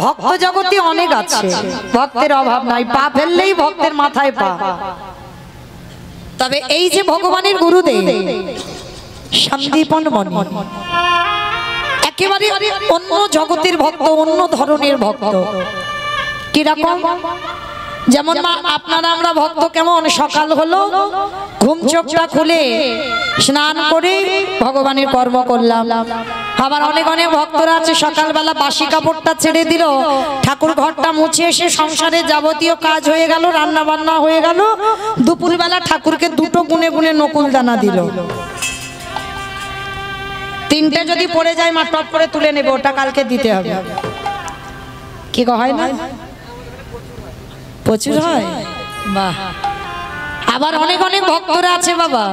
ভক্ত জগতে অনেক আছে, ভক্তের অভাব নাই, পা ফেললেই ভক্তের মাথায় পা। তবে এই যে ভগবানের গুরুদেব সন্দীপন মণি একেবারে অন্য জগতের ভক্ত, অন্য ধরনের ভক্ত। কিরকম? যেমন মা আপনারা আমরা ভক্ত কেমন, সকাল হলো ঘুম চোখটা খুলে স্নান করে ভগবানের কর্ম করলাম। আবার অনেক অনেক ভক্তরা আছে সকালবেলা বাসি কাপড়টা ছেড়ে দিল, ঠাকুর ঘরটা মুছে এসে সংসারে যাবতীয় কাজ হয়ে গেল, রান্না বান্না হয়ে গেল, দুপুরবেলা ঠাকুরকে দুটো গুনে গুনে নকুল দানা দিল। তিনটে যদি পড়ে যায় মা টপ করে তুলে নেবে, ওটা কালকে দিতে হবে। কি হয় না? প্রচুর হয়। বাহ। আবার অনেক অনেক ভক্তরা আছে বাবা,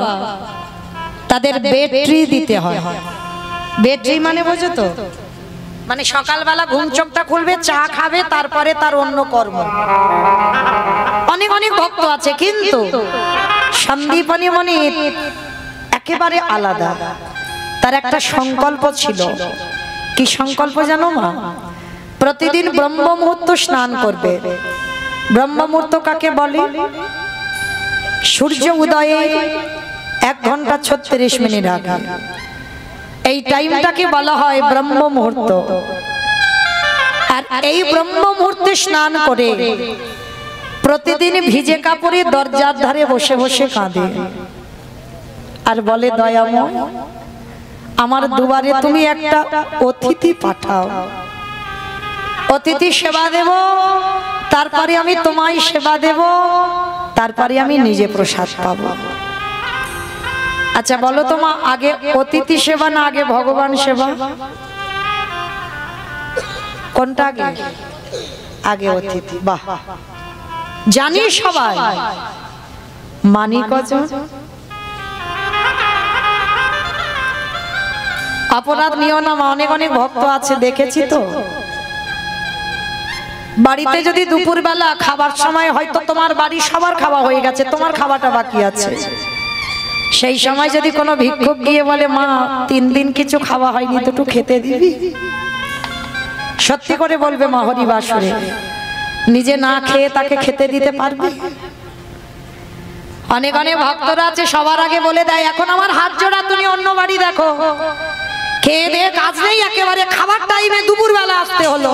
তাদের ব্যাটারি দিতে হয়। ব্যাটারি মানে বোঝো তো, মানে সকালবেলা ঘুম চোখটা খুলবে, চা খাবে, তারপরে তার অন্য কর্ম। অনেক অনেক ভক্ত আছে, কিন্তু সন্দীপনী মণি একেবারে আলাদা। তার একটা সংকল্প ছিল। কি সংকল্প জানো মা? প্রতিদিন ব্রহ্ম মুহূর্ত স্নান করবে। ব্রহ্ম মুহূর্ত কাকে বলে? সূর্য উদয়ে 1 ঘন্টা 36 মিনিট আগে এই টাইমটাকে বলা হয় ব্রহ্ম মুহূর্ত। আর এই ব্রহ্ম মুহূর্তে স্নান করে প্রতিদিন ভিজে কাপড়ে দরজার ধারে বসে বসে কাঁদে আর বলে, দয়াময় আমার দুয়ারে তুমি একটা অতিথি পাঠাও, অতিথি সেবা দেব, তারপরে আমি তোমায় সেবা দেব, তারপরে আমি নিজে প্রসাদ পাবো। আচ্ছা বলো তো মা, আগে অতিথি সেবা না আগে ভগবান সেবা? কোনটা আগে? আগে অতিথি। বাহ, জানি সবাই, মানি কজন? অপরাধ নিও না মা, অনেক অনেক ভক্ত আছে দেখেছি তো। বাড়িতে যদি দুপুরবেলা খাবার সময় হয়তো তোমার বাড়ি সবার খাওয়া হয়ে গেছে, তোমার খাওয়াটা বাকি আছে, সেই সময় যদি কোনো ভিক্ষুক গিয়ে বলে, মা 3 দিন কিছু খাওয়া হয়নি, দুটো খেতে দিবি? সত্যি করে বলবে মা হরিবাসরে, নিজে না খেয়ে তাকে খেতে দিতে পারবে? অনেক অনেক ভক্তরা আছে সবার আগে বলে দেয়, এখন আমার হাত জোড়া, তুমি অন্য বাড়ি দেখো, খেয়ে দিয়ে কাজ নেই, একেবারে খাবার টাইমে দুপুরবেলা আসতে হলো,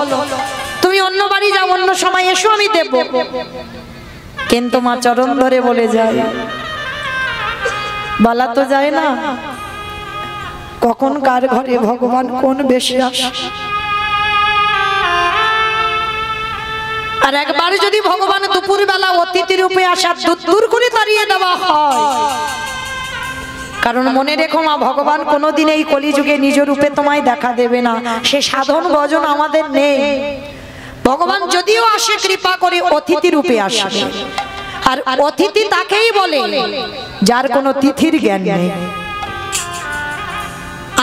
তুমি অন্য বাড়ি যাও, অন্য সময় এসো, আমি দেব। কিন্তু মা চরণ ধরে বলে যায়, বলা তো যায় না কখন কার ঘরে ভগবান কোন বেশে আসে। আর একবার যদি ভগবান দুপুরবেলা অতিথি রূপে আসা দূর করে তাড়িয়ে দেওয়া হয়, কারণ মনে রেখো মা, ভগবান কোনোদিন এই কলিযুগে নিজ রূপে তোমায় দেখা দেবে না, সে সাধন ভজন আমাদের নেই। ভগবান যদিও আসে কৃপা করে অতিথি রূপে আসে, আর অতিথি তাকেই বলে যার কোনো তিথির জ্ঞান নেই।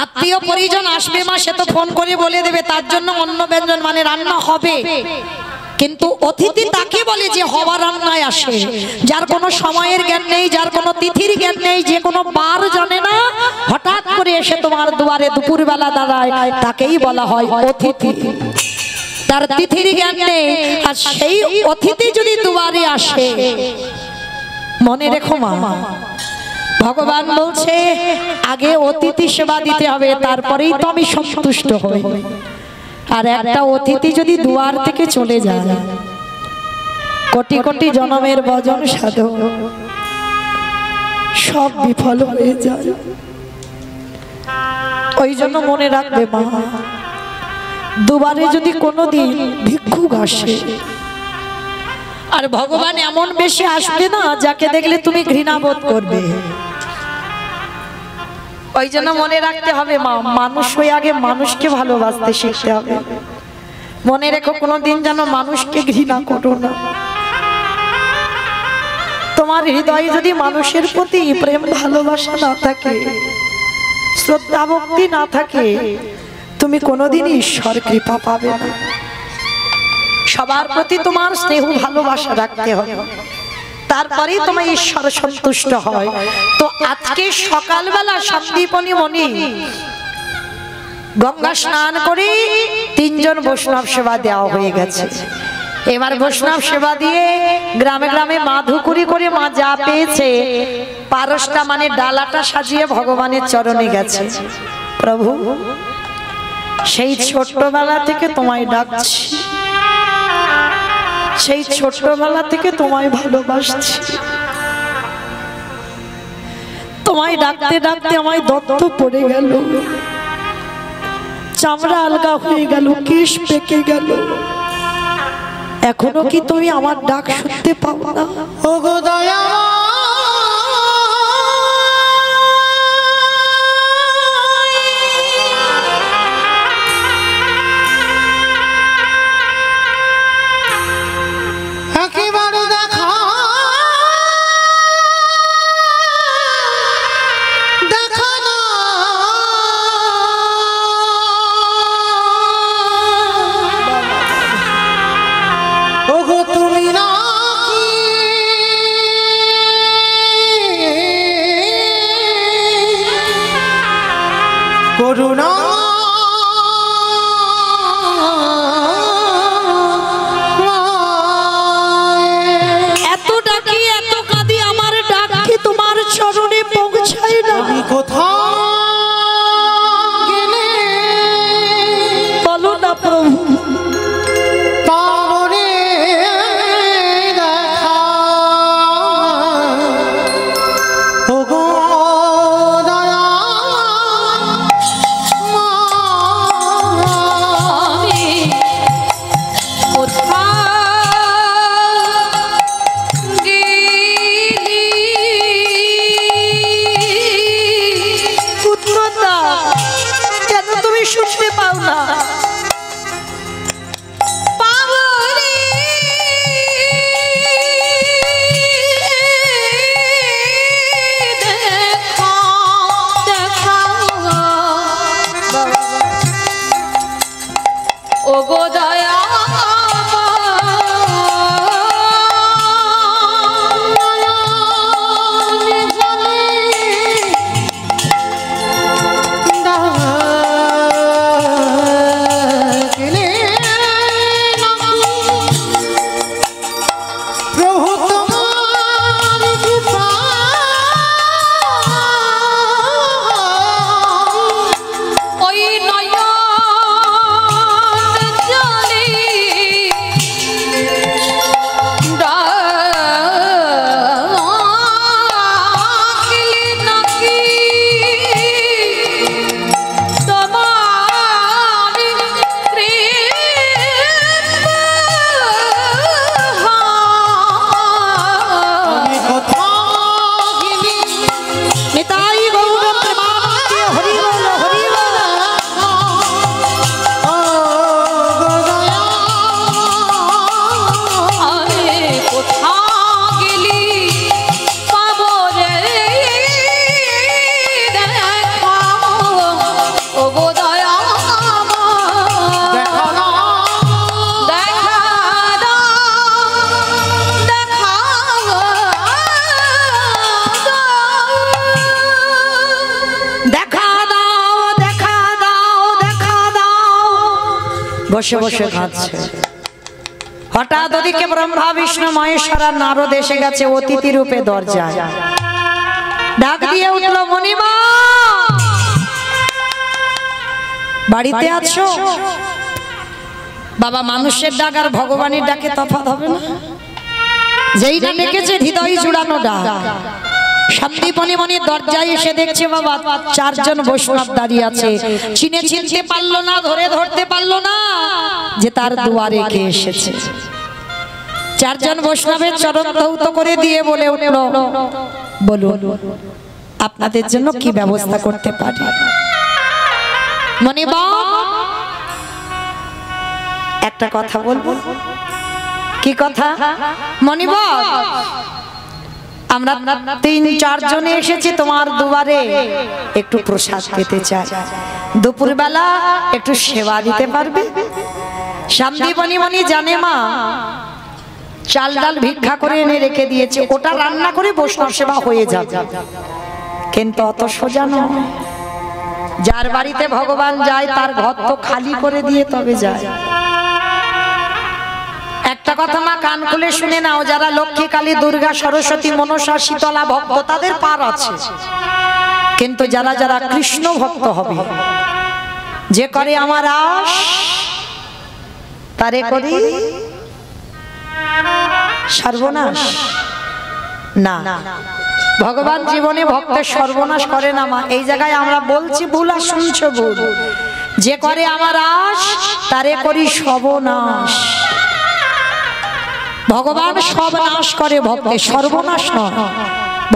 আত্মীয় পরিজন আসবে মা, সে তো ফোন করে বলে দেবে, তার জন্য অন্য ব্যঞ্জন মানে রান্না হবে, কিন্তু অতিথি তাকে বলে যে হওয়া রান্নায় আসে, যার কোনো সময়ের জ্ঞান নেই, যার কোনো তিথির জ্ঞান নেই, যে কোনো বার জানে না, হঠাৎ করে এসে তোমার দুয়ারে দুপুরবেলা দাঁড়ায়, তাকেই বলা হয় অতিথি। তার তিথির জ্ঞান নেই, আর সেই অতিথি যদি দুয়ারে আসে, মনে রেখো মা, ভগবান বলছে আগে অতিথি সেবা দিতে হবে, তারপরেই তো আমি সন্তুষ্ট হই। আর একটা অতিথি যদি দুয়ার থেকে চলে যায়, কোটি কোটি জনমের ভজন সাধন সব বিফল হয়ে যায়। ওই জন্য মনে রাখবে মা, দুবারে যদি কোনোদিন ভিক্ষুক আসে, আর ভগবান এমন বেশি আসবে না যাকে দেখলে তুমি ঘৃণা বোধ করবে। ওই জন্য মনে রাখতে হবে মা, মানুষ হয়ে আগে মানুষকে ভালোবাসতে শিখতে হবে। মনে রেখো, কোনোদিন যেন মানুষকে ঘৃণা করো না। তোমার হৃদয়ে যদি মানুষের প্রতি প্রেম ভালোবাসা না থাকে, শ্রদ্ধা ভক্তি না থাকে, তুমি কোনোদিন ঈশ্বর কৃপা পাবে না। সবার প্রতি তোমার স্নেহ ভালোবাসা রাখতে হবে, তারপরেই তোমার ঈশ্বর সন্তুষ্ট হয়। তো আজকে সকালবেলা সন্দীপনী মণি গঙ্গা স্নান করে তিনজন বৈষ্ণব সেবা দেওয়া হয়ে গেছে। এবার বৈষ্ণব সেবা দিয়ে গ্রামে গ্রামে মাধুকুরি করে মা যা পেয়েছে পারসটা মানে ডালাটা সাজিয়ে ভগবানের চরণে গেছে। প্রভু, সেই ছোট্টবেলা থেকে তোমায় ডাকছি, সেই ছোট্টবেলা থেকে তোমায় ভালোবাসছি। তোমায় ডাকতে ডাকতে আমায় দত্ত পড়ে গেল, চামড়া আলগা হয়ে গেল, কেশ পেকে গেল। এখনো কি তুমি আমার ডাক শুনতে পাও না? ও গো দয়া, একেবারে দেখা দেখা না, ওগো তুমি নাকি করুণা বসে বসে কাঁদছে। হঠাৎ ওদিকে ব্রহ্মা বিষ্ণু মহেশ্বর আর নারদ এসে গেছে অতিথি রূপে দরজায়। ডাক দিয়ে উঠল, মণিমা বাড়িতে আছো? বাবা, মানুষের ডাক আর ভগবানের ডাকে তফাৎ হবে না? যেই না ডেকেছে হৃদয় জুড়ানো ডাক। সন্দীপনি মনির দরজায় এসে দেখছে বাবা চারজন বৈষ্ণব দাঁড়িয়ে আছে। চিনতে পারলো না, ধরতে পারলো না যে তার দুয়ারে কে এসেছে। চারজন বৈষ্ণবের চরণ ধৌত করে দিয়ে বলে উঠল, বলুন আপনাদের জন্য কি ব্যবস্থা করতে পারি? মনিবা একটা কথা বলবো। কি কথা? মনিবা, আমরা ৩-৪ জনে এসেছি তোমার দুয়ারে, একটু প্রসাদ পেতে চাই। দুপুর বেলা একটু সেবা দিতে পারবে? সন্দীপনি মনি জানে মা চাল ডাল ভিক্ষা করে এনে রেখে দিয়েছে, ওটা রান্না করে বৈষ্ণব সেবা হয়ে যাবে। কিন্তু অত সোজা নয়। যার বাড়িতে ভগবান যায় তার ঘর তো খালি করে দিয়ে তবে যায়। একটা কথা মা কান খুলে শুনে নাও, যারা লক্ষ্মী, কালী, দুর্গা, সরস্বতী, মনসা, শীতলা ভক্ত তাদের পার আছে, কিন্তু যারা যারা কৃষ্ণ ভক্ত হবে, যে করে আমার আশ তারে করি সর্বনাশ। না, ভগবান জীবনে ভক্তের সর্বনাশ করে না মা। এই জায়গায় আমরা বলছি ভুল আর শুনছো ভুল। যে করে আমার আশ তারে করি সর্বনাশ। ভগবান সব নাশ করে, ভক্তের সর্বনাশ নয়।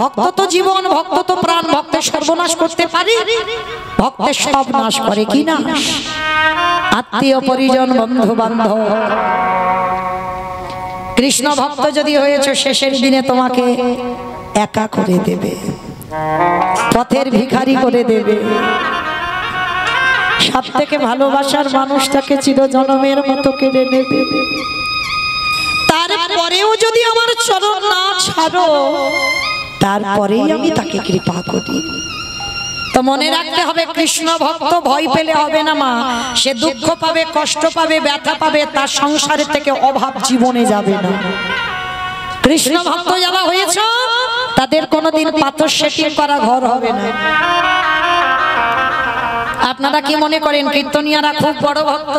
ভক্ত তো জীবন, ভক্ত তো প্রাণ, ভক্তের সর্বনাশ করতে পারি? ভক্তের সব নাশ করে কি না? আত্মীয় পরিজন, বন্ধু বান্ধব। কৃষ্ণ ভক্ত যদি হয়েছে, শেষের দিনে তোমাকে একা করে দেবে, পথের ভিখারি করে দেবে। সব থেকে ভালোবাসার মানুষটাকে চিরজনমের মতো কেড়ে নেবে। তারপরেও যদি আমার চরণ না ছাড়ো, তারপরেই আমি তাকে কৃপা করি। তো মনে রাখতে হবে, কৃষ্ণ ভক্ত ভয় পেলে হবে না মা। সে দুঃখ পাবে, কষ্ট পাবে, ব্যথা পাবে, তার সংসারের থেকে অভাব জীবনে যাবে না। কৃষ্ণ ভক্ত যারা হয়েছে তাদের কোনোদিন পাথর সেটিং করা ঘর হবে না। আপনারা কি মনে করেন কীর্তনিয়ারা খুব বড় ভক্ত?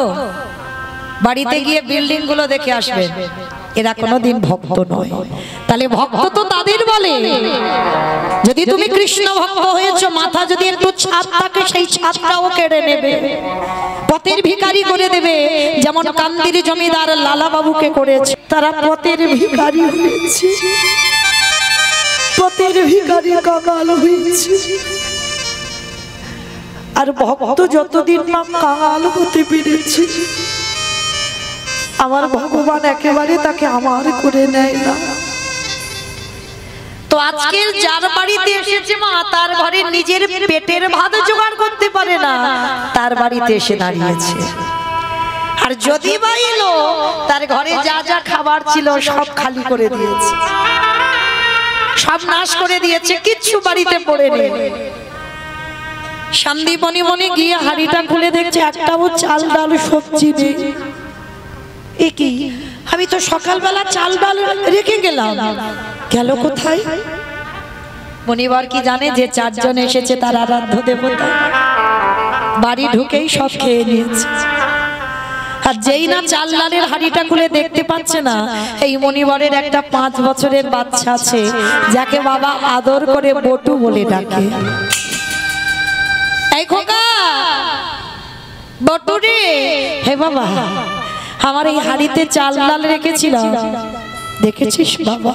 বাড়িতে গিয়ে বিল্ডিং গুলো দেখে আসবেন, এরা কোনোদিন ভক্ত নয়। তাহলে ভক্ত তো তাদের বলে, যদি তুমি কৃষ্ণ ভক্ত হয়েছো, মাথা যদি একটু ছাদ থাকে সেই ছাদটাও কেড়ে নেবে, পথের ভিখারি করে দেবে। যেমন কান্দির জমিদার লালা বাবুকে করেছে, তারা পথের ভিখারি হয়েছে, পথের ভিখারি কাঙাল হয়েছে। আর ভক্ত যতদিন না কাঙাল হতে পেরেছে, আমার ভগবান একেবারে তাকে আমার করে নেয় না। তো আজকের যার বাড়িতে এসেছে মা, তার ঘরে নিজের পেটের ভাত জোগাড় করতে পারে না, তার বাড়িতে এসে দাঁড়িয়েছে। আর যদি বা এলো, তার ঘরে যা যা খাবার ছিল সব খালি করে দিয়েছে, সব নাশ করে দিয়েছে, কিচ্ছু বাড়িতে পড়ে নেই। শান্তিবনি মনে গিয়ে হাড়িটা খুলে দেখছে একটাও চাল ডাল সবজি নেই। কি, আমি তো সকালবেলা চাল ডাল রেখে গেলাম, গেল কোথায়? মনিবার কি জানে যে চারজন এসেছে তার আরাধ্য দেবতা, বাড়ি ঢুকেই সব খেয়ে নিয়েছে। আর যেই না চাল ডালের হাড়িটা খুলে দেখতে পাচ্ছে না, এই মনিবরের একটা 5 বছরের বাচ্চা আছে, যাকে বাবা আদর করে বটু বলে ডাকে। এই খোকা, বটু রে, হে বাবা, আমার এই হাড়িতে চাল ডাল রেখেছিলাম, দেখেছিস বাবা?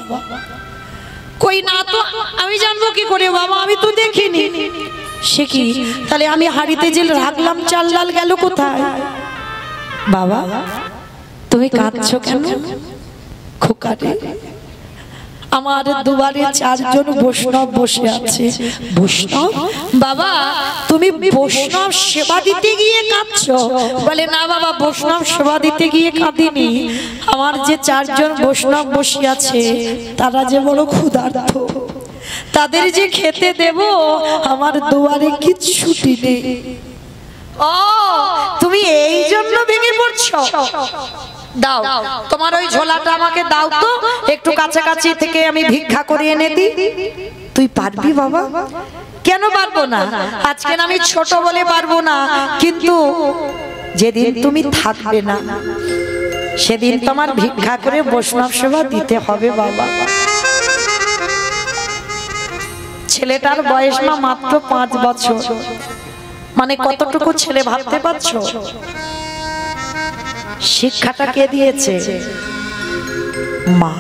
কই না তো, আমি জানবো কি করে বাবা, আমি তো দেখিনি। সে কি, তাহলে আমি হাড়িতে যে রাখলাম চাল ডাল গেল কোথায়? বাবা তুমি কাঁদছো কেন? খোকা রে, আমার দুয়ারে 4 জন বৈষ্ণব বসে আছে। বৈষ্ণব? বাবা তুমি বৈষ্ণব সেবা দিতে গিয়ে কাঁদছো? বলে না বাবা, বৈষ্ণব সেবা দিতে গিয়ে কাঁদিনি, আমার যে 4 জন বৈষ্ণব বসে আছে তারা যে বড় ক্ষুধার্ত, তাদের যে খেতে দেব আমার দুয়ারে কিচ্ছুটি নেই। ও তুমি এই জন্য ভেঙে পড়ছো? দাও তোমার ওই ঝোলাটা আমাকে দাও তো, একটু কাছাকাছি থেকে আমি ভিক্ষা করে এনে দিই। তুই পারবি বাবা? কেন পারবো না? আজকে আমি ছোট বলে পারবো না, কিন্তু যেদিন তুমি থাকবে না সেদিন তোমার ভিক্ষা করে বৈষ্ণব সেবা দিতে হবে বাবা। ছেলেটার বয়স মা মাত্র 5 বছর, মানে কতটুকু ছেলে ভাবতে পারছো? শিক্ষাটা কে দিয়েছে? মা।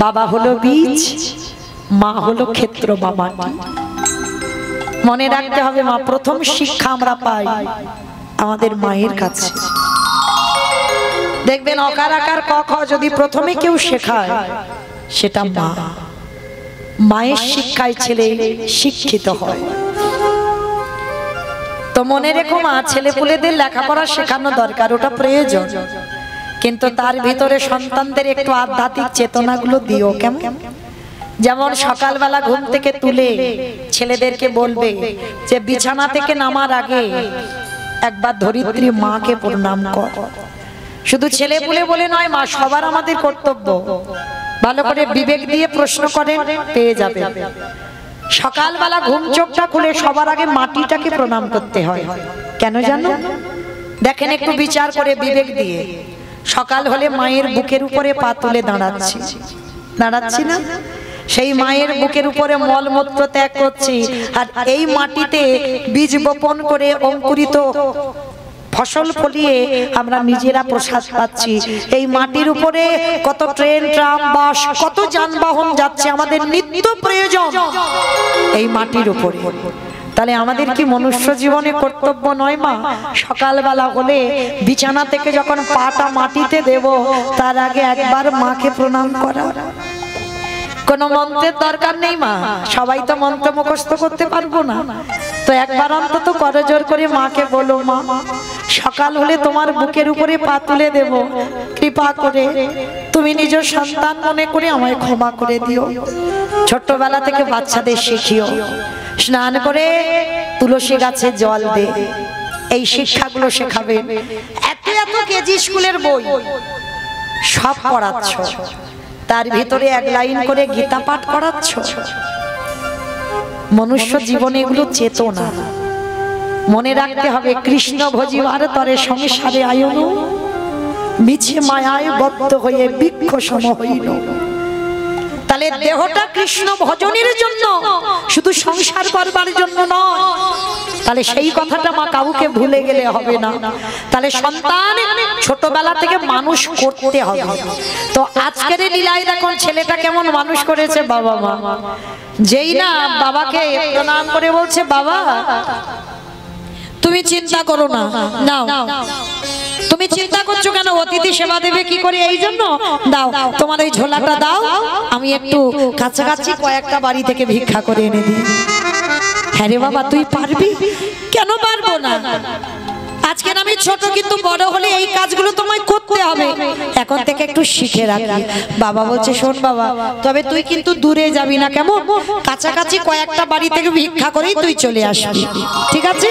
বাবা হলো বীজ, মা হলো ক্ষেত্র বা মাটি। মনে রাখতে হবে মা, প্রথম শিক্ষা আমরা পাই আমাদের মায়ের কাছে। দেখবেন অকার আকার ক খ যদি প্রথমে কেউ শেখায় সেটা মা। মায়ের শিক্ষায় ছেলে শিক্ষিত হয়। তো মনে রেখো মা, ছেলেপুলেদের লেখাপড়া শেখানো দরকার, ওটা প্রয়োজন, কিন্তু তার ভিতরে সন্তানদের একটু আধ্যাত্মিক চেতনাগুলো দিও। কেমন? যেমন সকালবেলা ঘুম থেকে তুলে ছেলেদেরকে বলবে যে বিছানা থেকে নামার আগে একবার ধরিত্রী মাকে প্রণাম কর। শুধু ছেলে বলে নয় মা, সবার আমাদের কর্তব্য। ভালো করে বিবেক দিয়ে প্রশ্ন করেন, পেয়ে যাবে। সকালবেলা ঘুম চোখটা খুলে সবার আগে মাটিটাকে প্রণাম করতে হয়। কেন জানো? দেখেন একটু বিচার করে বিবেক দিয়ে। সকাল হলে মায়ের বুকের উপরে পা তুলে দাঁড়াচ্ছি না? সেই মায়ের বুকের উপরে মলমূত্র ত্যাগ করছি, আর এই মাটিতে বীজ বপন করে অঙ্কুরিত ফসল ফলিয়ে আমরা নিজেরা প্রসাদ পাচ্ছি। এই মাটির উপরে কত ট্রেন, ট্রাম, বাস, কত যানবাহন যাচ্ছে, আমাদের নিত্য প্রয়োজন এই মাটির উপরে। তাহলে আমাদের কি মনুষ্য জীবনে কর্তব্য নয় মা? সকালবেলা হলে বিছানা থেকে যখন পাটা মাটিতে দেব, তার আগে একবার মাকে প্রণাম করা। কোনো মন্ত্রের দরকার নেই মা, সবাই তো মন্ত্র মুখস্থ করতে পারবো না, তো একবার অন্তত করজোর করে মাকে বলো, মা সকাল হলে তোমার বুকের উপরে পা তুলে দেব, কৃপা করে তুমি নিজ সন্তান মনে করে আমায় ক্ষমা করে দিও। ছোট্টবেলা থেকে বাচ্চাদের শিখিও, স্নান করে তুলসী গাছে জল দে, এই শিক্ষাগুলো শেখাবে। এত এত কেজি স্কুলের বই সব পড়াচ্ছ, তার ভিতরে এক লাইন করে গীতা পাঠ করাচ্ছ। মনুষ্য জীবনে এগুলো চেতনা, মনে রাখতে হবে। কৃষ্ণ ভজিবার তরে সংসারে আয়ন, মিছে মায়ায় বদ্ধ হয়ে বৃক্ষ সম হইল। তাহলে দেহটা কৃষ্ণ ভজনের জন্য, শুধু সংসার করবার জন্য নয়। তাহলে সেই কথাটা মা কাউকে ভুলে গেলে হবে না। তাহলে সন্তান ছোটবেলা থেকে মানুষ করতে হবে। তো আজকের লীলায় দেখুন ছেলেটা কেমন মানুষ করেছে বাবা মা। যেই না বাবাকে প্রণাম করে বলছে, বাবা তুমি চিন্তা করো না, নাও। তুমি চিন্তা করছো কেন? অতিথি সেবা দেবে কি করে, এই জন্য দাও, তোমার ওই ঝোলাটা দাও, আমি একটু কাছাকাছি কয়েকটা বাড়ি থেকে ভিক্ষা করে এনে দিই। হ্যাঁ রে বাবা, তুই পারবি? কেন পারবো না? আজকে আমি ছোট, কিন্তু বড় হলে এই কাজগুলো তোমায় করতে হবে। এখন থেকে একটু শিখে রাখি। বাবা বলছে, শোন বাবা, তবে তুই কিন্তু দূরে যাবি না, কেমন? কাছাকাছি কয়েকটা বাড়ি থেকে ভিক্ষা করেই তুই চলে আসবি, ঠিক আছে?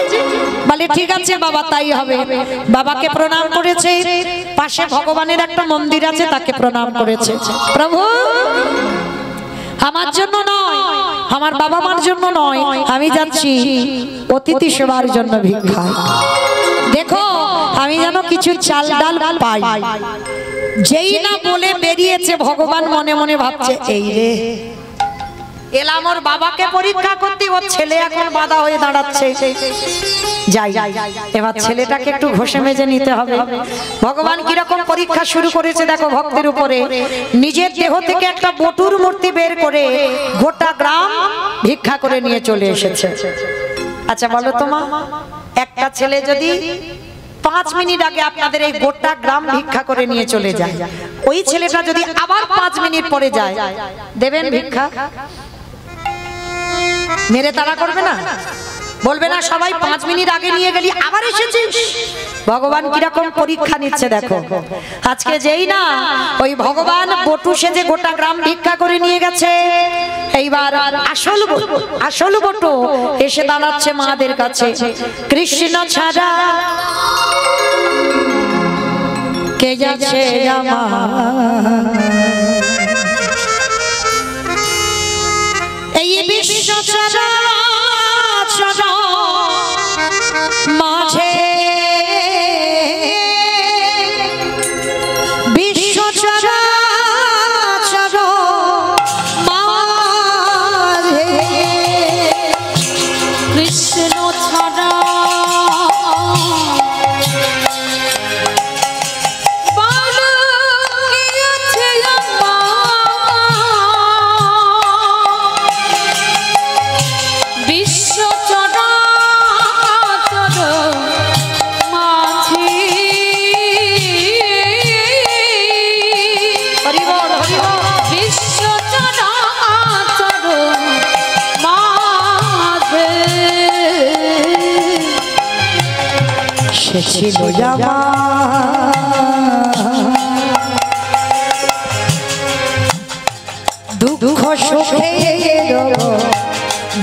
বলে ঠিক আছে বাবা, তাই হবে। বাবাকে প্রণাম করেছে, পাশে ভগবানের একটা মন্দির আছে, তাকে প্রণাম করেছে। প্রভু আমার জন্য নয়, আমার বাবা মার জন্য নয়, আমি যাচ্ছি অতিথি সেবার জন্য ভিক্ষা। দেখো আমি যেন কিছু চাল ডাল পাই। যেই না বলে বেরিয়েছে, ভগবান মনে মনে ভাবছে, এই রে এলাম ওর বাবাকে পরীক্ষা করতে, ওর ছেলে এখন বাধা হয়ে দাঁড়াচ্ছে। যাই, এবার ছেলেটাকে একটু ঘষে মেজে নিতে হবে। ভগবান কিরকম পরীক্ষা শুরু করেছে দেখো ভক্তের উপরে। নিজের দেহ থেকে একটা বটুর মূর্তি বের করে গোটা গ্রাম ভিক্ষা করে নিয়ে চলে এসেছে। আচ্ছা বলো তো মা, একটা ছেলে যদি 5 মিনিট আগে আপনাদের এই গোটা গ্রাম ভিক্ষা করে নিয়ে চলে যায়, ওই ছেলেটা যদি আবার 5 মিনিট পরে যায়, দেবেন ভিক্ষা? মেরে তাড়া করবে না? বলবে না সবাই 5 মিনিট আগে নিয়ে গেলি আবার এসেছিস? ভগবান কিরকম পরীক্ষা নিচ্ছে দেখো। আজকে যেই না ওই ভগবান বটু সেজে গোটা গ্রাম ভিক্ষা করে নিয়ে গেছে, এইবার আসল বটু এসে দাঁড়াচ্ছে মাদের কাছে। কৃষ্ণ ছাড়া কে যাচ্ছে এই বিশ্ব চরাচর মাঝে, বিশ্ব চরাচর মাঝে কৃষ্ণ ছাড়া ছিল দুঃখ সুখে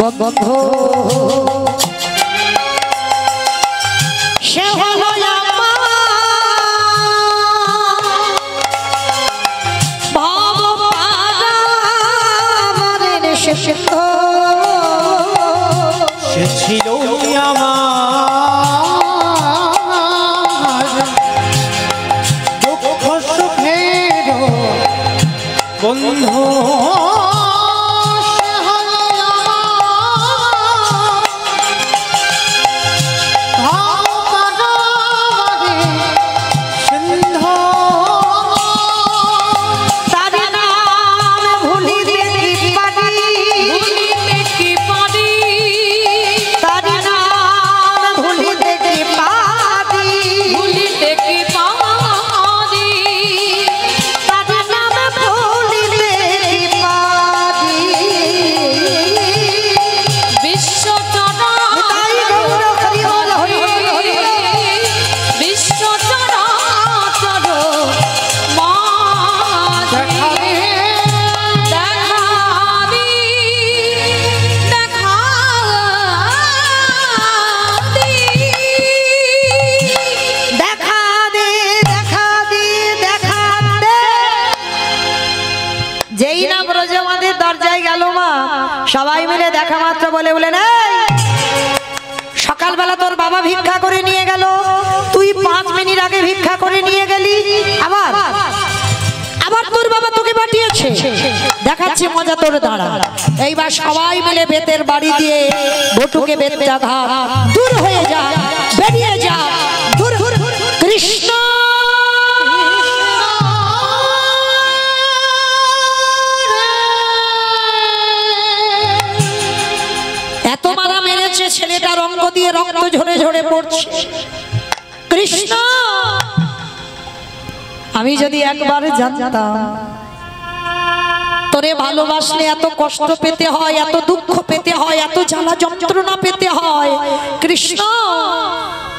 বন্ধু সে হলো সে ছিল আমার দুঃখ সুখের বন্ধু সবাই মিলে দেখা মাত্র বলে বলে না সকালবেলা তোর বাবা ভিক্ষা করে নিয়ে গেল, তুই 5 মিনিট আগে ভিক্ষা করে নিয়ে গেলি, আবার আবার তোর বাবা তোকে পাঠিয়েছে, দেখাচ্ছি মজা তোর দাঁড়া। এইবার সবাই মিলে বেতের বাড়ি দিয়ে বটুকে বেতটা ঘা দূর হয়ে যা, বেরিয়ে যা, দূর কৃষ্ণ এত মারা মেরেছে, ছেলেটার অঙ্গ দিয়ে রক্ত ঝরে ঝরে পড়ছে। কৃষ্ণ আমি যদি একবার জানতাম তোরে ভালোবাসলে এত কষ্ট পেতে হয়, এত দুঃখ পেতে হয়, এত জ্বালা যন্ত্রণা পেতে হয়, কৃষ্ণ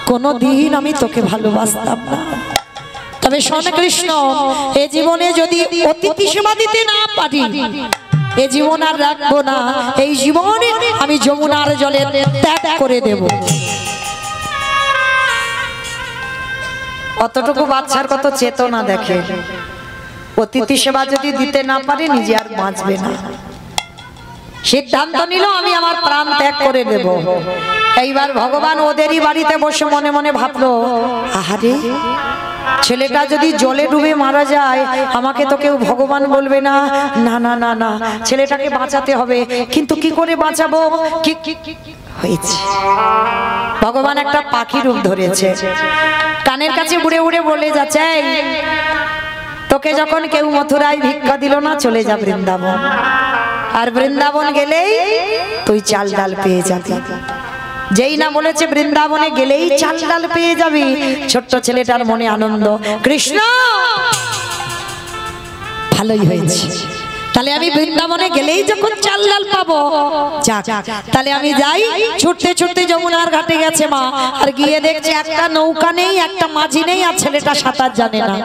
কোনদিন আমি তোকে ভালোবাসতাম না। তবে শোন কৃষ্ণ, এ জীবনে যদি অতিথি সেবা দিতে না পারি, এ জীবন আর রাখবো না, এই জীবনে আমি যমুনার জলে ত্যাগ করে দেব। অতটুকু বাচ্চার কত চেতনা দেখে, অতিথি সেবা যদি দিতে না পারি নিজে আর বাঁচবে না। সিদ্ধান্ত নিল আমি আমার প্রাণ ত্যাগ করে দেব। এইবার ভগবান ওদেরই বাড়িতে বসে মনে মনে ভাবলো, আহারে ছেলেটা যদি জলে ডুবে মারা যায় আমাকে তো কেউ ভগবান বলবে না, না না না না ছেলেটাকে বাঁচাতে হবে, কিন্তু কি করে বাঁচাবো? কি হয়েছে, ভগবান একটা পাখি রূপ ধরেছে, কানের কাছে উড়ে উড়ে বলে যাচ্ছে, তোকে যখন কেউ মথুরায় ভিক্ষা দিল না, চলে যা বৃন্দাবন, আর বৃন্দাবন গেলেই তুই চাল ডাল পেয়ে যাবি। যেই না বলেছে বৃন্দাবনে গেলেই চাল ডাল পেয়ে যাবি, ছোট্ট ছেলেটার মনে আনন্দ, কৃষ্ণ ভালোই হয়েছে, তাহলে আমি বৃন্দাবনে গেলেই যখন চাল ডাল পাবো, যাক তাহলে আমি যাই। ছুটতে ছুটতে যমুনার ঘাটে গেছে মা, আর গিয়ে দেখছে একটা নৌকা নেই, একটা মাঝি নেই, আর ছেলেটা সাঁতার জানে না।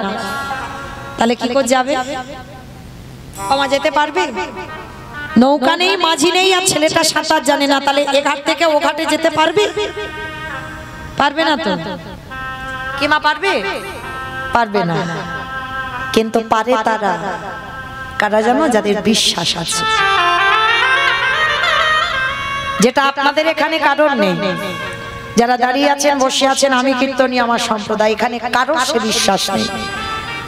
তাহলে কি করে যাবে? আমা যেতে পারবে? নৌকা নেই, মাঝি নেই, আর ছেলেটা সাঁতার জানে না, তাহলে এ ঘাট থেকে ও ঘাটে যেতে পারবে? পারবে না তো। কি মা পারবে? পারবে না। কিন্তু পারে তারা, কারা জানো? যাদের বিশ্বাস আছে, যেটা আপনাদের এখানে কারণ নেই। যারা দাঁড়িয়ে আছেন, বসে আছেন, আমি কীর্তনী, আমার সম্প্রদায়, এখানে কারো সে বিশ্বাস নেই।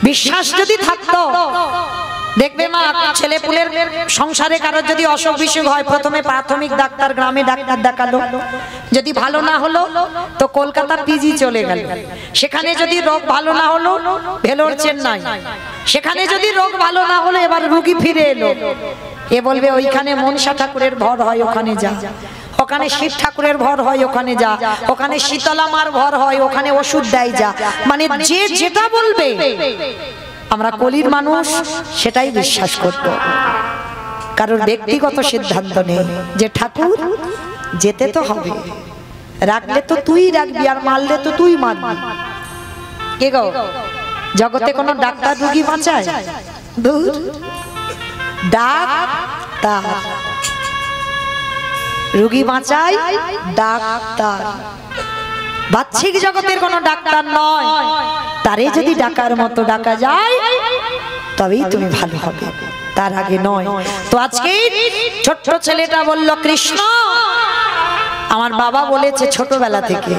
বিশ্বাস যদি থাকতো, দেখবে মা ছেলে পুলের সংসারে কারোর যদি অসুখ বিসুখ হয়, প্রথমে প্রাথমিক ডাক্তার, গ্রামে ডাক্তার দেখালো, যদি ভালো না হলো তো কলকাতা পিজি চলে গেল, সেখানে যদি রোগ ভালো না হলো ভেলোর চেন্নাই, সেখানে যদি রোগ ভালো না হলো এবার রোগী ফিরে এলো, এ বলবে ওইখানে মনসা ঠাকুরের ভর হয়, ওখানে যা, ওখানে শিব ঠাকুরের ভর হয়, ওখানে যা, ওখানে শীতলা মার ভর হয়, ওখানে ওষুধ দেয় যা। মানে যে যেটা বলবে, আমরা কলির মানুষ সেটাই বিশ্বাস করব, কারোর ব্যক্তিগত সিদ্ধান্ত নেই। যে ঠাকুর যেতে তো হবে, রাখলে তো তুই রাখবি, আর মারলে তো তুই মারবি। কে গো, জগতে কোনো ডাক্তার রোগী বাঁচায়? দূর, ডাক ডাক্তার, রোগী বাঁচায় ডাক্তার, বাহ্যিক জগতের কোনো ডাক্তার নয়। তারে যদি ডাকার মতো ডাকা যায় তবেই তুমি ভালো হবে, তার আগে নয়। তো আজকে ছোট্ট ছেলেটা বলল, কৃষ্ণ আমার বাবা বলেছে ছোটবেলা থেকে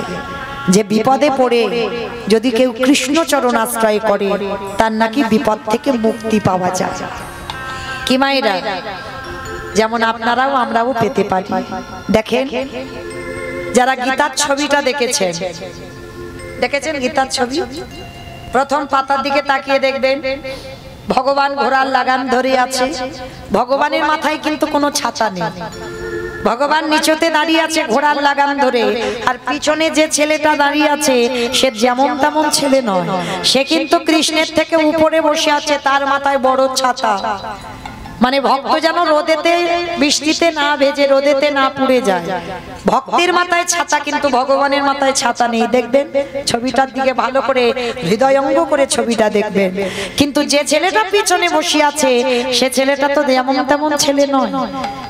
যে বিপদে পড়ে যদি কেউ কৃষ্ণ চরণ আশ্রয় করে তার নাকি বিপদ থেকে মুক্তি পাওয়া যায়। কি মায়েরা, যেমন আপনারাও আমরাও পেতে পারি। দেখেন, যারা গীতার ছবিটা দেখেছেন গীতার ছবি, প্রথম পাতার দিকে তাকিয়ে দেখবেন ভগবান ঘোড়ার লাগাম ধরে আছে। ভগবানের মাথায় কিন্তু কোনো ছাতা নেই, ভগবান নিচতে দাঁড়িয়ে আছে ঘোড়ার লাগাম ধরে। আর পিছনে যে ছেলেটা দাঁড়িয়ে আছে সে যেমন তেমন ছেলে নয়, সে কিন্তু কৃষ্ণের থেকে উপরে বসে আছে, তার মাথায় বড় ছাতা। মানে ভক্ত যেন রোদেতে বৃষ্টিতে না ভেজে, রোদেতে না পুড়ে যায়। ভক্তের মাথায় ছাতা, কিন্তু ভগবানের মাথায় ছাতা নেই। দেখবেন ছবিটার দিকে ভালো করে হৃদয়ঙ্গ করে ছবিটা দেখবেন। কিন্তু যে ছেলেটা পিছনে বসে আছে সে ছেলেটা তো যেমন তেমন ছেলে নয়।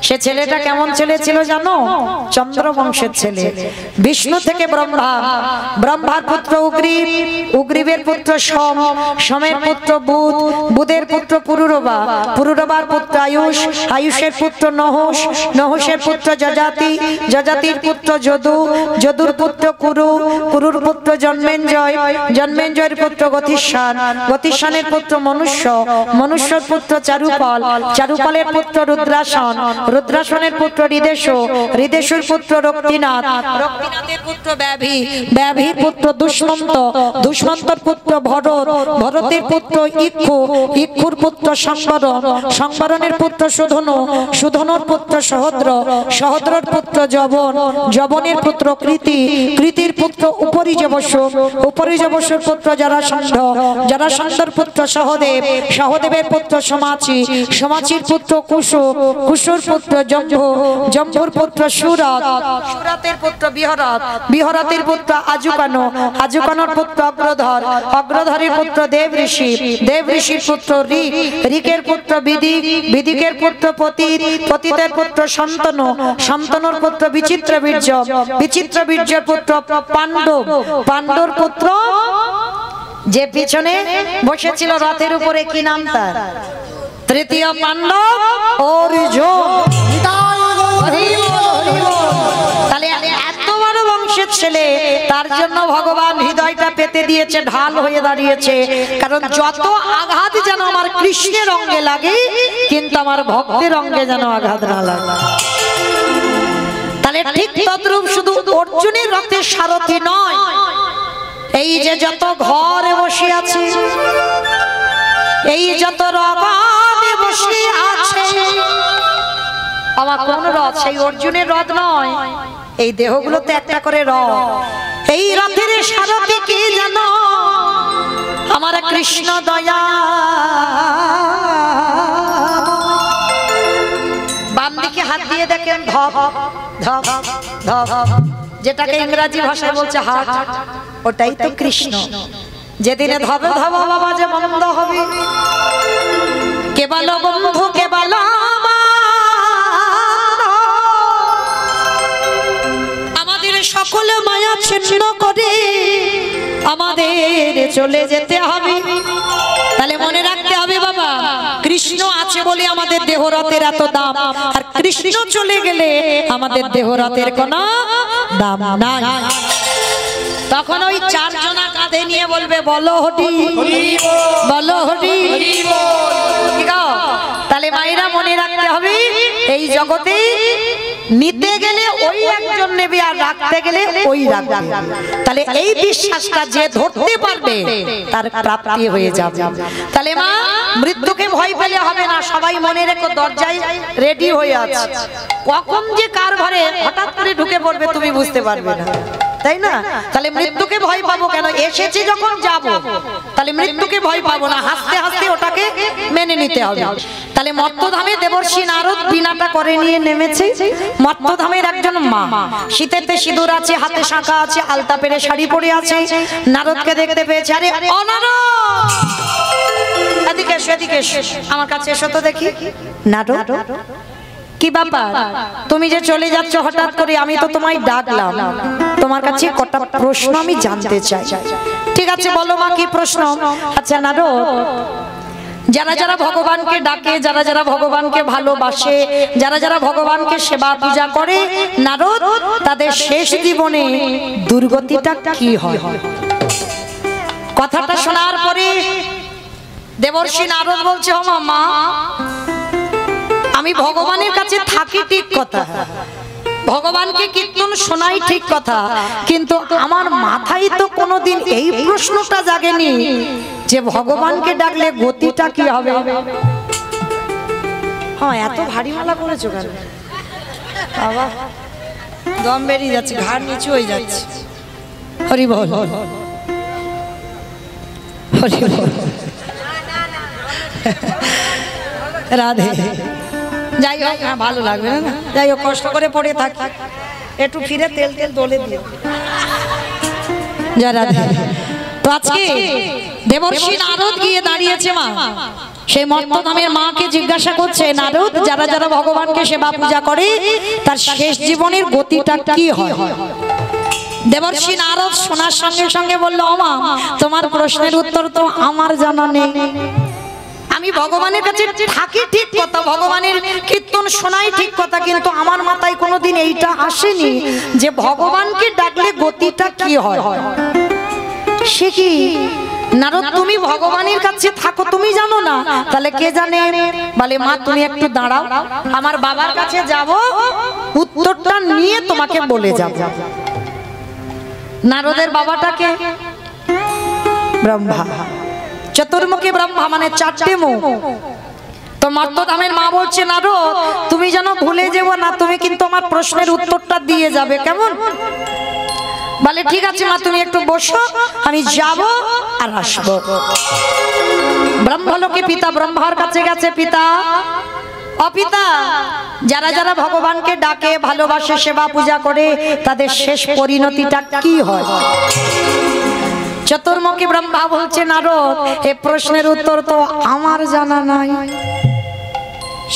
সে ছেলেটা কেমন ছেলে ছিল জানো? চন্দ্রবংশের ছেলে। বিষ্ণু থেকে ব্রহ্মা, ব্রহ্মার পুত্র উগ্রীব, উগ্রীবের পুত্র সোম, সোমের পুত্র বুধ, বুধের পুত্র পুরুরবা, পুরুরবার পুত্র আয়ুষ, আয়ুষের পুত্র নহস, নহসের পুত্র যজাতি, যজাতির পুত্র যদু, যদুর পুত্র কুরু, কুরুর পুত্র জন্মেঞ্জয়, জন্মেঞ্জয়ের পুত্র গতিস্থান, গতিস্থানের পুত্র মনুষ্য, মনুষ্যর পুত্র চারুপাল, চারুপালের পুত্র রুদ্রাসন, রুদ্রাসনের পুত্র হৃদেশ, হৃদেশের পুত্র রক্তিনাথ, রক্তিনাথের পুত্র ব্যাভি, ব্যাভির পুত্র দুষ্মন্ত, দুষ্মন্তর পুত্র ভরত, ভরতের পুত্র ইক্ষু, ইক্ষুর পুত্র সংবরণ, সংবরণের পুত্র সুধনু, সুধনুর পুত্র সহদ্র, সহদ্রর পুত্র যবন, যবনের পুত্র কৃতি, কৃতির পুত্র উপরিজবস্য, উপরিজবস্যর পুত্র জরাসন্ধ, জরাসন্ধর পুত্র সহদেব, সহদেবের পুত্র সমাচি, সমাচির পুত্র কুশু, কুশুর পুত্র জম্ভু, জম্ভুর পুত্র সুরত, সুরতের পুত্র বিহরত, বিহরতের পুত্র আজুকানো, আজুকানোর পুত্র অগ্রধর, অগ্রধরের পুত্র দেব ঋষি, দেব ঋষির পুত্র ঋক, ঋকের পুত্র বিদিক, বিদিকের পুত্র পতিত, পতিতের পুত্র শান্তনু, শান্তনুর পুত্র বিচিত্র বীর্য, বিচিত্র বীর্যের পুত্র পাণ্ডব, পাণ্ডুর পুত্র যে পিছনে বসেছিল রথের উপরে, কি নাম তার? তৃতীয় পাণ্ডব অর্জুন। তাহলে এত বড় বংশের ছেলে, তার জন্য ভগবান হৃদয়টা পেতে দিয়েছে, ঢাল হয়ে দাঁড়িয়েছে। কারণ যত আঘাত যেন আমার কৃষ্ণের অঙ্গে লাগে, কিন্তু আমার ভক্তের অঙ্গে যেন আঘাত না লাগে। তাহলে ঠিক তদ্রূপ শুধু অর্জুনের রথের সারথি নয়, এই যে যত ঘরে বসে আছে, এই যত রথে বসে আছে, আমার কোন রথ? সেই অর্জুনের রথ নয়, এই দেহগুলোতে একটা করে রথ। এই রথের সারথি কে জানো? আমার কৃষ্ণ দয়া। বাম দিকে হাত দিয়ে দেখেন ধপ ধপ ধপ, যেটাকে ইংরেজি ভাষায় বলছে হার্ট, ওটাই তো কৃষ্ণ। যেদিনে ধবে ধব বাবা যে বন্ধ হবে, কেবল বন্ধু কেবল আমাদের সকল মায়া ছিন্ন করে আমাদের চলে যেতে হবে। তাহলে মনে রাখতে হবে বাবা, কৃষ্ণ আছে বলে আমাদের দেহরথের এত দাম, আর কৃষ্ণ চলে গেলে আমাদের দেহরথের কোনো দাম নাই। তখন ওই চারজনা কাঁধে নিয়ে বলবে বলো হরি বলো হরি। তাহলে মায়েরা মনে রাখতে হবে, এই জগতে নিতে গেলে ওই একজন নেবে, আর রাখতে গেলে ওই রাখবে। তাহলে এই বিশ্বাসটা যে ধরতে পারবে তার প্রাপ্তি হয়ে যাবে। তাহলে মা, মৃত্যুকে ভয় পেলে হবে না, সবাই মনে রেখো দরজায় রেডি হয়ে আছে। কখন যে কার ঘরে হঠাৎ করে ঢুকে পড়বে তুমি বুঝতে পারবে না, তাই না? তাহলে মৃত্যুকে ভয় পাবো কেন? এসেছি যখন যাব, তাহলে মৃত্যুকে ভয় পাবো না, হাসতে হাসতে ওটাকে মেনে নিতে হবে। তাহলে মত্তধামে দেবর্ষি নারদ বিনাটা করে নিয়ে নেমেছে। মত্তধামের একজন মা, শীতেতে সিঁদুর আছে, হাতে শাঁখা আছে, আলতা পেরে শাড়ি পরে আছে। নারদকে দেখতে পেয়েছে, আরে ও নারদ, এদিকে এসো, এদিকে এসো, আমার কাছে এসো তো দেখি। নারদ কি ব্যাপার, তুমি যে চলে যাচ্ছ হঠাৎ করে, আমি তো তোমায় ডাকলাম, তোমার কাছে কটা প্রশ্ন আমি জানতে চাই। ঠিক আছে বলো মা, কি প্রশ্ন? আচ্ছা নারদ, যারা যারা ভগবানকে ডাকে, যারা যারা ভগবানকে ভালোবাসে, যারা যারা ভগবানকে সেবা পূজা করে, নারদ, তাদের শেষ জীবনে দুর্গতিটা কি হয়? কথাটা শোনার পরে দেবর্ষি নারদ বলছে, ও মা, আমি ভগবানের কাছে থাকি ঠিক কথা, ভগবানকে কীর্তন শোনাই ঠিক কথা, কিন্তু আমার মাথায় তো কোনোদিন এই প্রশ্নটা জাগেনি যে ভগবানকে ডাকলে গতিটা কি হবে। হ্যাঁ, এত ভারী মালা করেছো কেন বাবা? দম বেরিয়ে যাচ্ছে, ঘাড় নিচু হয়ে যাচ্ছে। হরি বল, হরি বল, রাধে। যাই হোক, হ্যাঁ ভালো লাগবে না, যাই হোক, কষ্ট করে পড়ে থাকি, একটু ফিরে তেল তেল দলে দিও। যারা তো আজকে দেবর্ষি নারদ গিয়ে দাঁড়িয়েছে মা, সেই মর্তধামের মাকে জিজ্ঞাসা করছে, নারদ, যারা যারা ভগবানকে সেবা পূজা করে তার শেষ জীবনের গতিটা কি হয়? দেবর্ষি নারদ শোনার সঙ্গে সঙ্গে বলল, ও মা, তোমার প্রশ্নের উত্তর তো আমার জানা নেই। আমি ভগবানের কাছে থাকি ঠিক কথা, ভগবানের কীর্তন শোনাই ঠিক কথা, কিন্তু আমার মাথায় কোনোদিন এইটা আসেনি যে ভগবানকে ডাকলে গতিটা কি হয়। সে কি নারদ, তুমি ভগবানের কাছে থাকো, তুমি জানো না? তাহলে কে জানে? বলে, মা তুমি একটু দাঁড়াও, আমার বাবার কাছে যাব, উত্তরটা নিয়ে তোমাকে বলে যাব। নারদের বাবাটাকে ব্রহ্মা, চতুর্মুখী ব্রহ্মা, মানে চারটে মুখ। তো মর্তধামের মা বলছে, নারদ, তুমি যেন ভুলে যেও না, তুমি কিন্তু আমার প্রশ্নের উত্তরটা দিয়ে যাবে, কেমন? বলে, ঠিক আছে মা, তুমি একটু বসো, আমি যাব আর আসবো। ব্রহ্মলোকে পিতা ব্রহ্মার কাছে গেছে, পিতা, অপিতা, যারা যারা ভগবানকে ডাকে, ভালোবাসে, সেবা পূজা করে, তাদের শেষ পরিণতিটা কি হয়? চতুর্মুখী ব্রহ্মা বলছে, নারদ, এই প্রশ্নের উত্তর তো আমার জানা নাই।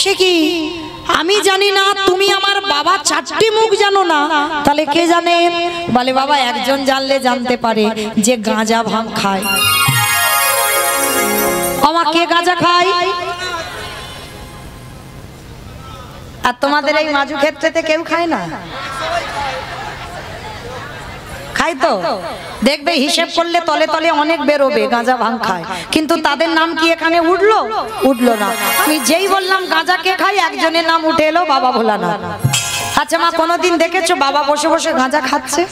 সে কি, আমি জানি না, তুমি আমার বাবা চারটি মুখ জানো না, তাহলে কে জানে? বলে, বাবা একজন জানলে জানতে পারে, যে গাঁজা ভাঙ খায়। আমাকে গাঁজা খায়? আর তোমাদের এই মাজু ক্ষেত্রেতে কেউ খায় না? খায় তো, দেখবে হিসেব করলে তলে তলে অনেক বেরোবে গাঁজা ভাঙ খায়, কিন্তু তাদের নাম কি এখানে উঠলো? উঠলো না। আমি যেই বললাম গাঁজা কে খায়, একজনের নাম উঠে এলো, বাবা ভোলানাথ। আচ্ছা মা, কোনোদিন দেখেছো বাবা বসে বসে গাঁজা খাচ্ছে?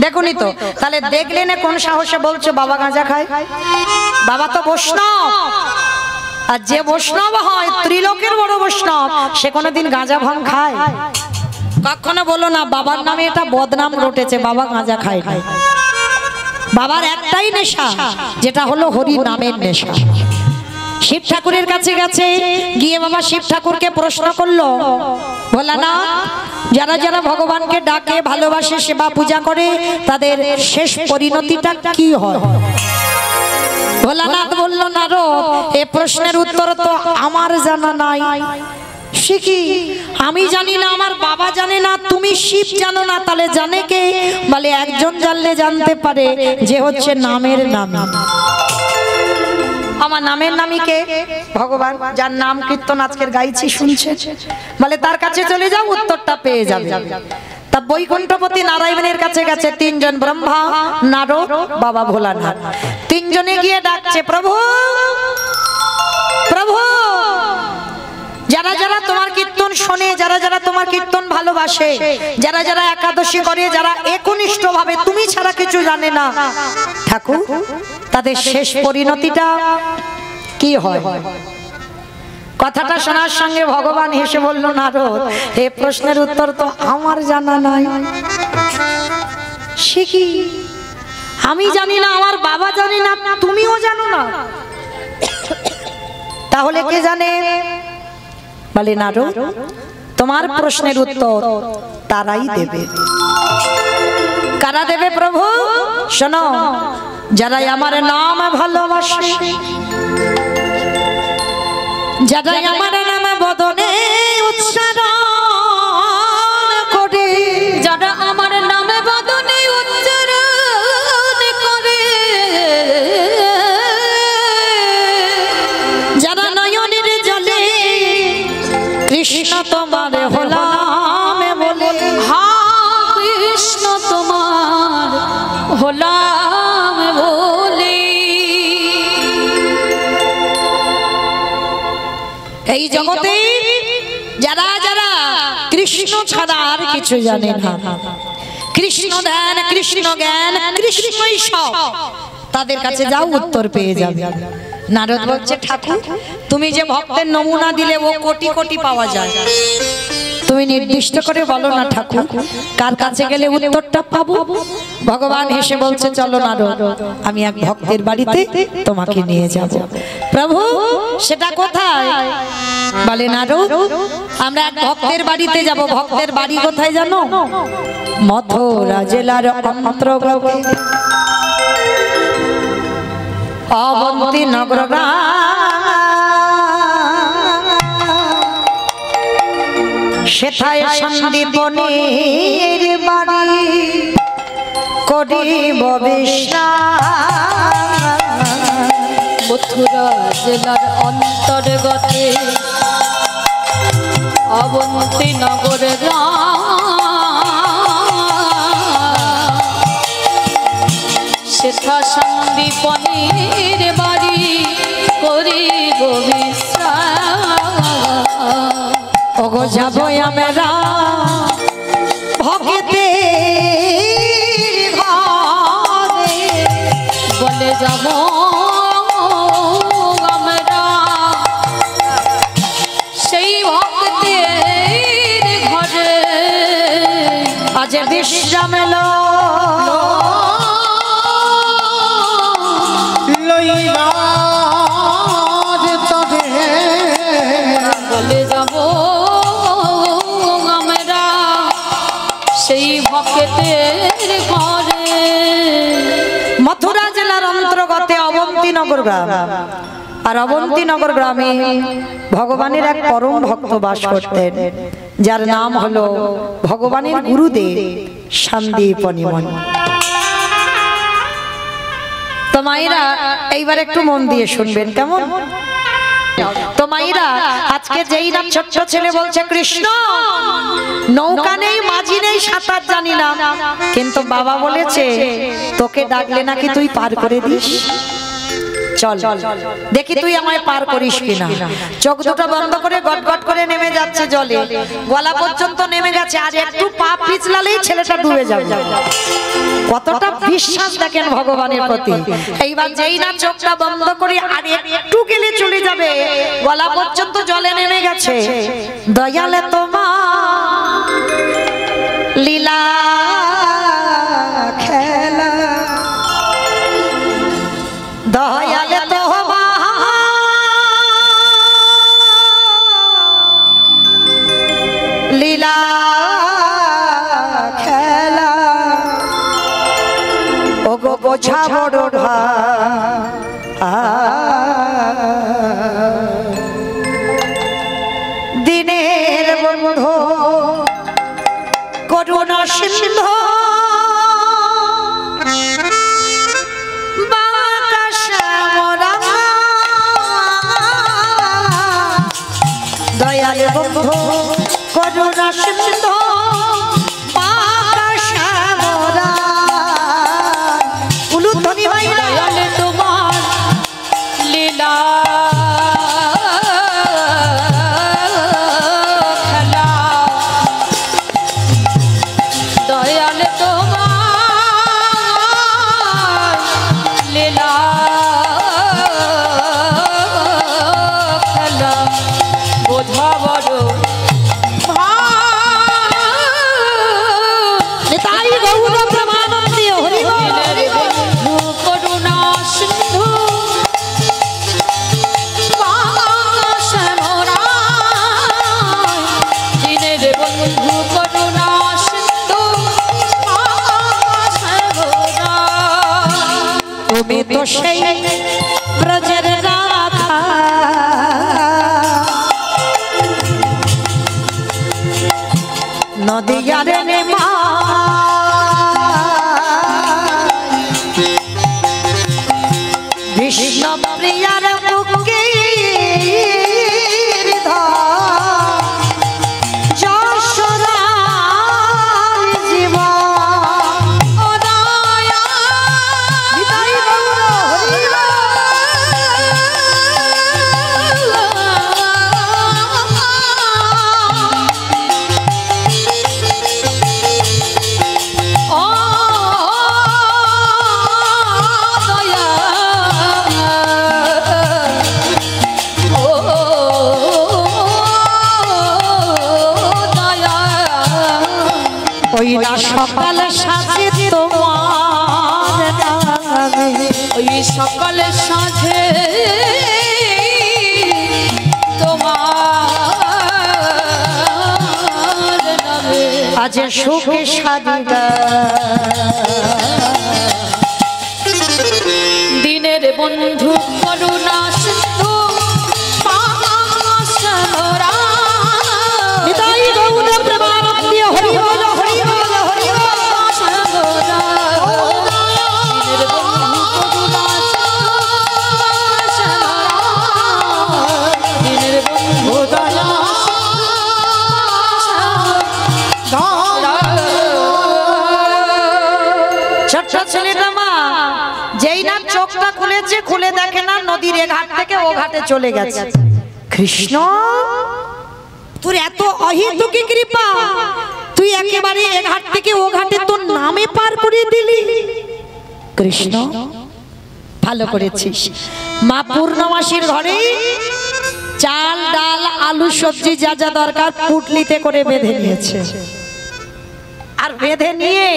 দেখুনি তো, তাহলে দেখলে না কোন সাহসে বলছো বাবা গাঁজা খায়? বাবা তো বৈষ্ণব, আর যে বৈষ্ণব হয়, ত্রিলোকের বড় বৈষ্ণব, সে কোনোদিন গাঁজা ভাঙ খায়? কখনো বলো না বাবার নামে এটা বদনাম রটেছে, বাবা গাঁজা খায় না। বাবার একটাই নেশা, যেটা হলো হরি নামের নেশা। শিব ঠাকুরের কাছে গেছে, গিয়ে বাবা শিব ঠাকুরকে প্রশ্ন করলো, ভোলানাথ, যারা যারা ভগবানকে ডাকে, ভালোবাসে, সেবা পূজা করে, তাদের শেষ পরিণতিটা কি হয়? ভোলানাথ বলল, নারদ, এই প্রশ্নের উত্তর তো আমার জানা নাই। সে কি, আমি জানি না, আমার বাবা জানে না, তুমি শিব জানো না, তাহলে জানে কে? বলে, একজন জানলে জানতে পারে, যে হচ্ছে নামের নামী। আমার নামের নামী কে? ভগবান, যার নাম কীর্তন আজকের গাইছি, শুনছে। বলে, তার কাছে চলে যাও, উত্তরটা পেয়ে যাবে। তা বৈকুণ্ঠপতি নারায়ণের কাছে গেছে তিনজন, ব্রহ্মা, নারদ, বাবা ভোলানাথ। তিনজনে গিয়ে ডাকছে, প্রভু, প্রভু, যারা যারা তোমার কীর্তন শোনে, যারা যারা তোমার কীর্তন ভালোবাসে, যারা যারা একাদশী করে, যারা একনিষ্ঠ ভাবে, তুমি ছাড়া কিছু জানে না, ঠাকুর, তাদের শেষ পরিণতিটা কি হয়? কথাটা শোনার সঙ্গে ভগবান হেসে বলল, নারদ, এই প্রশ্নের উত্তর তো আমার জানা নাই। সে কি, আমি জানি না, আমার বাবা জানে না, তুমিও জানো না, তাহলে কে জানে? বলে, নারদ, তোমার প্রশ্নের উত্তর তারাই দেবে। কারা দেবে প্রভু? শোনো, যারা আমার নাম ভালোবাসে, যারা আমার নাম বদনে উৎস তোমার হলাম বলে, হা কৃষ্ণ তোমার হলাম বলে। এই জগতে যারা যারা কৃষ্ণ ছাড়া আর কিছু জানে না, কৃষ্ণ ধ্যান, কৃষ্ণ জ্ঞান, কৃষ্ণই সব, তাদের কাছে যাও উত্তর পেয়ে যাবে। নারদ বলছে, ঠাকুর তুমি যে ভক্তের নমুনা দিলে ও কোটি কোটি পাওয়া যায়, তুমি নির্দিষ্ট করে বলো না ঠাকুর কার কাছে গেলে উত্তরটা পাবো। ভগবান হেসে বলছে, চলো নারদ, আমি এক ভক্তের বাড়িতে তোমাকে নিয়ে যাব। প্রভু সেটা কোথায়? বলে নারদ, আমরা এক ভক্তের বাড়িতে যাব। ভক্তের বাড়ি কোথায় জানো? মথুরা জেলার অন্তর্গত অবন্তী নগর সেথায় সন্দীপনের বাড়ি করিব বিশ্রাম। মথুরা জেলার অন্তর্গতে অবন্তী নগরে সেথা সন্দীপনের বাড়ি করিব বিশ্রাম। ওগো যাব আমরা ভক্তের ঘরে, বলে যাব আমরা সেই ভক্তের ঘরে। আজ বিশ্রাম বলে যাব আমরা সেই ভক্তের ঘরে। মথুরা জেলার অন্তর্গত অবন্তীনগর গ্রাম। আর অবন্তীনগর গ্রামে ভগবানের এক পরম ভক্ত বাস করতেন, যার নাম হলো ভগবানের গুরুদেব সন্দীপনী মুনি। তো মায়েরা এইবার একটু মন দিয়ে শুনবেন, কেমন? তো মায়েরা, আজকে যেই না ছোট্ট ছেলে বলছে, কৃষ্ণ নৌকা নেই, মাঝি নেই, সাঁতার জানি না, কিন্তু বাবা বলেছে তোকে ডাকলে নাকি তুই পার করে দিস। চল দেখি তুই আমায় পার করিস কিনা। চোখ দুটো বন্ধ করে গটগট করে নেমে যাচ্ছে জলে, গলা পর্যন্ত নেমে গেছে, আর একটু পা পিছলালেই ছেলেটা ডুবে যাবে। কতটা বিশ্বাস দেখেন ভগবানের প্রতি। এইবার যেই না চোখটা বন্ধ করে আর একটু গেলে চলে যাবে, গলা পর্যন্ত জলে নেমে গেছে। দয়ালে তোমার লীলা খেলা, দয়ালে তোমার লীলা খেলা, ওগো বোঝা বড় দিনের বন্ধু করুণা সিন্ধু দয়াল বন্ধু করুণা সিন্ধু উলুধ্বনি মাইরা, দয়ালে তোমার লীলা খেলা, দয়ালে তোমার লীলা খেলা, বোঝা বড় তাই গৌর প্রেমানন্দে হরি বল। করুণা সিন্ধু দিনের বন্ধু করুণা সিন্ধু তুমি তো সেই ব্রজের রাধা, নদিয়ার নেমা কৃষ্ণ প্রিয়ার বুকে সকালে সাঁঝে তোমার নামে আজ সুখে সাদিদা দিনের বন্ধু করুণা সিন্ধু পাশানোরা নিতাই গৌর প্রেমানন্দে হরি বল হরি বল হরি বল পাশানোরা দিনের বন্ধু করুণা পাশানোরা দিনের বন্ধু দয়া ছোট্ট ছেলেটা মা যেই না চোখটা খুলেছে খুলে দেখে না নদীর এ ঘাট থেকে ও ঘাটে চলে গেছে। কৃষ্ণ তোর এত অহেতুকি কৃপা, তুই একেবারে এ ঘাট থেকে ও ঘাটে তোর নামে পার করে দিলি। কৃষ্ণ ভালো করেছিস। মা পূর্ণমাসীর ঘরে চাল ডাল আলু সবজি যা যা দরকার পুটলিতে করে বেঁধে নিয়েছে, আর বেঁধে নিয়ে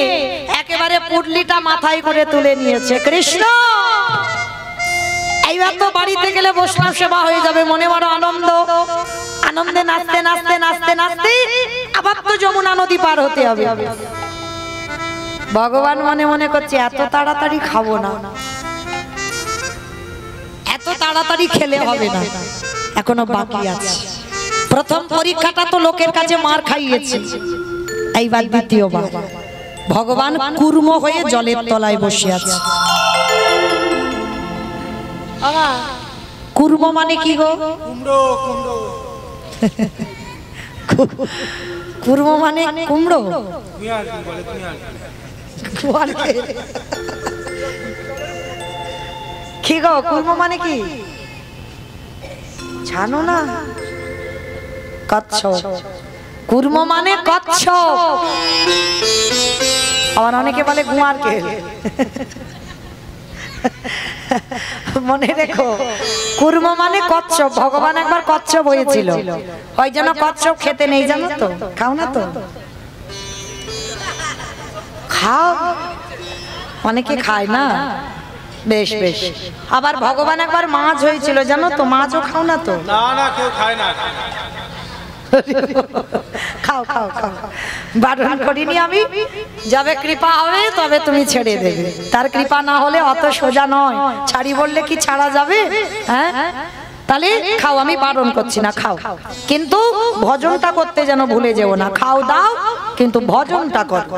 একেবারে পুটলিটা মাথায় করে তুলে নিয়েছে। কৃষ্ণ এইবার তো বাড়িতে গেলে বৈষ্ণব সেবা হয়ে যাবে, মনে বড় আনন্দ, আনন্দে নাচতে নাচতে নাচতে নাচতে আবার তো যমুনা নদী পার হতে হবে। ভগবান মনে মনে করছে এত তাড়াতাড়ি খাবো না, এত তাড়াতাড়ি খেলে হবে না, এখনো বাকি আছে। প্রথম পরীক্ষাটা তো লোকের কাছে মার খাইয়েছে, এইবার দ্বিতীয়বার ভগবান কুর্ম হয়ে জলের তলায় বসে আছে। কুর্ম মানে কি গো? কুর্ম মানে কুমড়ো। কি গো কুর্ম মানে কি জানো না? কচ্ছপ। কুর্ম মানে কচ্ছপ। আবার অনেকে বলে গুয়ারকে। মনে রেখো কুর্ম মানে কচ্ছপ। ভগবান একবার কচ্ছপ হয়েছিল, ওই জন্য কচ্ছপ খেতে নেই, জানো তো? খাও না তো? খাও, অনেকে খায় না। বেশ বেশ। আবার ভগবান একবার মাছ হয়েছিল, জানো তো? মাছও খাও না তো? না না, কেউ খায় না। খাও খাও খাও, বারণ করিনি আমি। যাবে কৃপা হবে তবে তুমি ছেড়ে দেবে, তার কৃপা না হলে অত সোজা নয়। ছাড়ি বললে কি ছাড়া যাবে? হ্যাঁ, তাহলে খাও, আমি বারণ করছি না, খাও, কিন্তু ভজনটা করতে যেন ভুলে যেও না। খাও দাও, কিন্তু ভজনটা করো।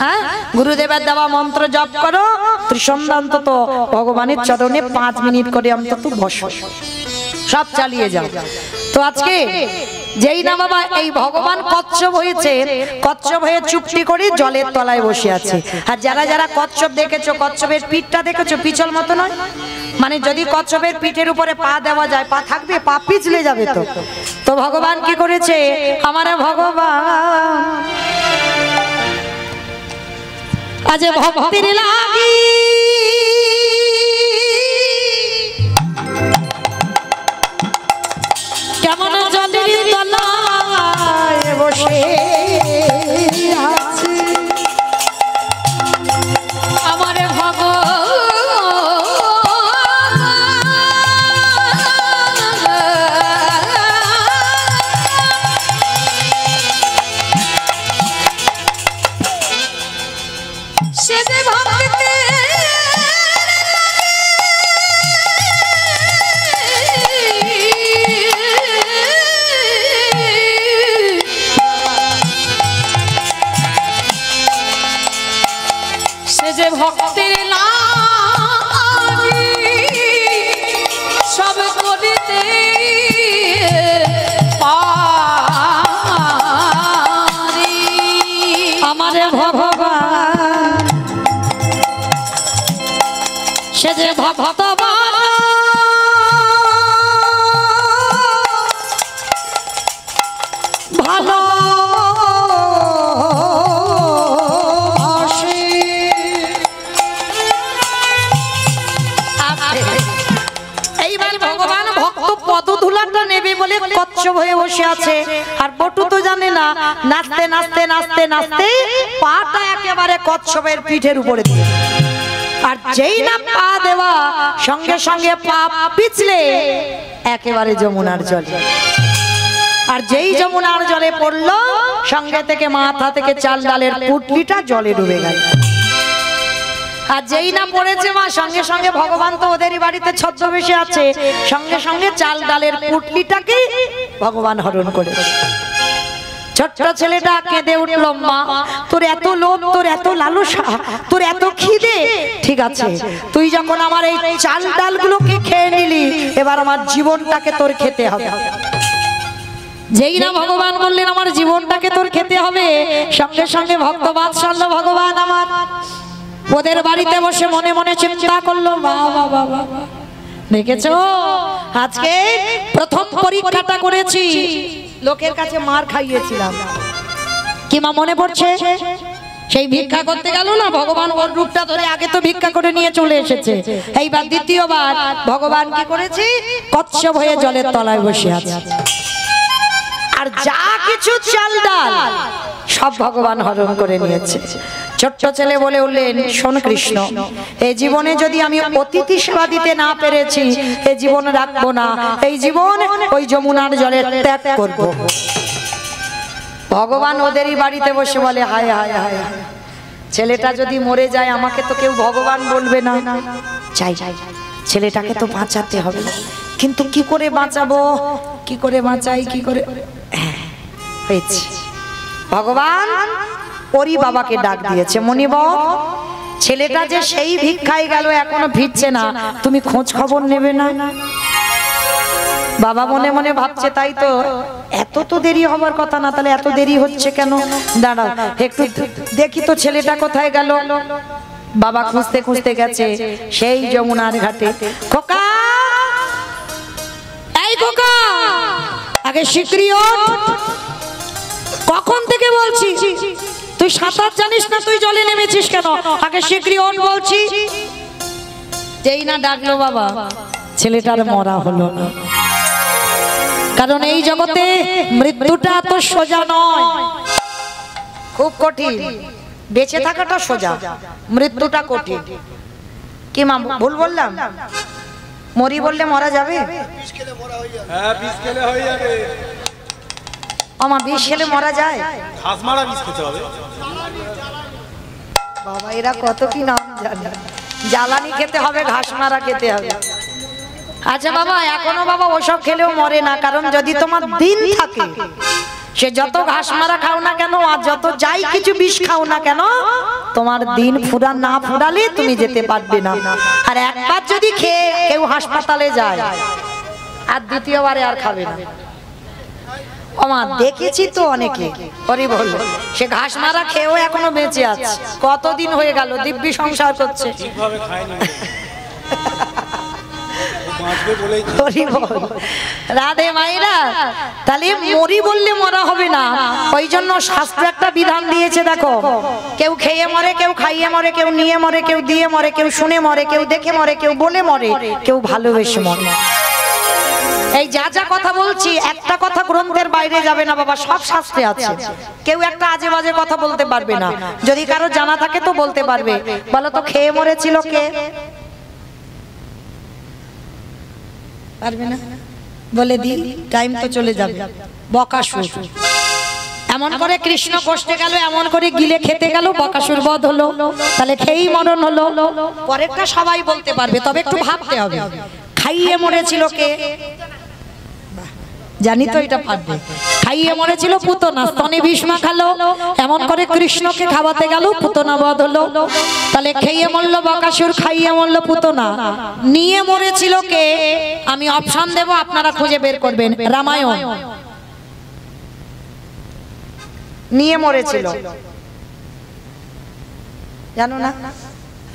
হ্যাঁ, গুরুদেবের দেওয়া মন্ত্র জপ করো, ত্রিসন্ধ্যা অন্তত ভগবানের চরণে 5 মিনিট করে অন্তত বসো, সব চালিয়ে যাও। তো আজকে যেই না বাবা এই ভগবান কচ্ছপ হয়েছে, কচ্ছপ হয়ে চুপটি করে জলের তলায় বসে আছে। আর যারা যারা কচ্ছপ দেখেছো, কচ্ছপের পিঠটা দেখেছো, পিছল মতো নয়, মানে যদি কচ্ছপের পিঠের উপরে পা দেওয়া যায়, পা থাকবে? পা পিছলে যাবে। তো তো ভগবান কি করেছে? আমার ভগবান আজ ভক্তির লাগি কেমন জলের তলায় বসে আছে। আমার সে যে ভক্তিতে যে ভক্তির লাগি সব করিতে পারি। আমার ভগবান সে যে ভক্তবান ভালো কচ্ছপ হয়ে বসে আছে। আর বটু তো জানে না, নাচতে নাচতে নাচতে নাচতে পাটা একেবারে কচ্ছপের পিঠের উপরে দিল। আর যেই না পা দেওয়া সঙ্গে সঙ্গে পা পিছলে একেবারে যমুনার জলে। আর যেই যমুনার জলে পড়লো সঙ্গে থেকে মাথা থেকে চাল ডালের পুটলিটা জলে ডুবে গেল। আর যেই না পড়েছে মা সঙ্গে সঙ্গে ভগবান তো ওদেরই বাড়িতে ছদ্মবেশে আছে, সঙ্গে সঙ্গে চাল ডালের পুটলিটাকে ভগবান হরণ করে। ছোট্ট ছেলেটা কেঁদে উঠল, মা তোর এত লোভ, তোর এত লালসা, তোর এত খিদে, ঠিক আছে তুই যখন আমার এই চাল ডালগুলোকে খেয়ে নিলি এবার আমার জীবনটাকে তোর খেতে হবে। যেই না ভগবান বললেন আমার জীবনটাকে তোর খেতে হবে, সঙ্গে সঙ্গে ভক্ত বাৎসল্য ভগবান আমার ওদের বাড়িতে বসে মনে মনে চিন্তা করলো, বাবা বাবা দেখেছো আজকে প্রথম পরীক্ষাটা করেছি, লোকের কাছে মার খাইয়েছিলাম, কি মা মনে পড়ছে? সেই ভিক্ষা করতে গেল না, ভগবান ওর রূপটা ধরে আগে তো ভিক্ষা করে নিয়ে চলে এসেছে, এইবার দ্বিতীয়বার ভগবান কি করেছে, কচ্ছপ হয়ে জলের তলায় বসে আছে। আর যা কিছু চাল ডাল সব ভগবান হরণ করে নিয়েছে। ছোট্ট ছেলে বলে উঠলেন, শোন কৃষ্ণ, এই জীবনে যদি আমি অতিথি সেবা দিতে না পেরেছি এই জীবন রাখবো না, এই জীবন ওই যমুনার জলে ত্যাগ করব। ভগবান ওদেরই বাড়িতে বসে বলে, হায় হায় হায়, ছেলেটা যদি মরে যায় আমাকে তো কেউ ভগবান বলবে না, চাই ছেলেটাকে তো বাঁচাতে হবে, কিন্তু কি করে বাঁচাবো, কি করে বাঁচাই, কি করে হয়েছে। ভগবান ওরই বাবাকে ডাক দিয়েছে, মনিব ছেলেটা যে সেই ভিক্ষায় গেল এখনো ফিরছে না, তুমি খোঁজ খবর নেবে না? বাবা মনে মনে ভাবছে, তাই তো, এত তো দেরি হবার কথা না, তাহলে এত দেরি হচ্ছে কেন, দাঁড়াও একটু দেখি তো ছেলেটা কোথায় গেল। বাবা খুঁজতে খুঁজতে গেছে সেই যমুনার ঘাটে। খোকা, এই খোকা, আগে শিগগিরই ওঠ, কখন থেকে বলছি তুই সাঁতার জানিস না, তুই জলে নেমেছিস কেন, আগে শিগগিরই ওঠ বলছি। যেই না ডাকলো বাবা, ছেলেটার মরা হলো না, কারণ এই জগতে মৃত্যুটা তো সোজা নয়, খুব কঠিন। বেঁচে থাকাটা সোজা, মৃত্যুটা কঠিন। কি মা ভুল বললাম? মরি বললে মরা যাবে? হ্যাঁ, বিষ খেলে হয়ে যাবে। আমার বিষ খেলে মরা যায়? ঘাস মারা বিষ খেতে হবে। বাবা এরা কত কি নাম জানে, জ্বালানি খেতে হবে, ঘাস মারা খেতে হবে। আচ্ছা বাবা, এখনো বাবা ওসব খেলেও মরে না, কারণ যদি তোমার দিন থাকে সে যত ঘাস মারা খাও না কেন আর যত যাই কিছু বিষ খাও না কেন, তোমার দিন ফুরা না ফুরালে তুমি যেতে পারবে না। আর একবার যদি খেয়ে কেউ হাসপাতালে যায় আর দ্বিতীয়বারে আর খাবে না। আমার দেখেছি তো অনেকে, হরি বল, সে ঘাস মারা খেয়েও এখনো বেঁচে আছে, কতদিন হয়ে গেল দিব্যি সংসার করছে। ঠিকভাবে খায়নি, রাধে মাইরা। তাহলে মরি বললে মরা হবে না, ওই জন্য শাস্ত্র একটা বিধান দিয়েছে, দেখো, কেউ খেয়ে মরে, কেউ খাইয়ে মরে, কেউ নিয়ে মরে, কেউ দিয়ে মরে, কেউ শুনে মরে, কেউ দেখে মরে, কেউ বলে মরে, কেউ ভালোবেসে মরে। এই যা যা কথা বলছি একটা কথা গ্রন্থের বাইরে যাবে না বাবা, সব শাস্ত্রে আছে, কেউ একটা আজে বাজে কথা বলতে পারবে না। যদি কারো জানা থাকে তো বলতে পারবে। বলো তো খেয়ে মরেছিল কে? পারবে না? বলে দি, টাইম তো চলে যাবে। বকাসুর। এমন করে কৃষ্ণ কষ্টে গেল, এমন করে গিলে খেতে গেল, বকাসুর বধ হলো, তাহলে খেয়েই মরণ হলো। পরেরটা সবাই বলতে পারবে, তবে একটু ভাবতে হবে। খাইয়ে মরেছিল কে? জানি তো এটা পারবে। খাইয়ে মরেছিল পুতনা, স্তনে বিষ মাখালো, এমন করে কৃষ্ণকে খাওয়াতে গেল, পুতনা বধ হলো। তাহলে খেয়ে মরলো বকাসুর, খাইয়ে মরলো পুতনা। নিয়ে মরেছিল কে? আমি অপশন দেব, আপনারা খুঁজে বের করবেন। রামায়ণ। নিয়ে মরেছিল, জানো না?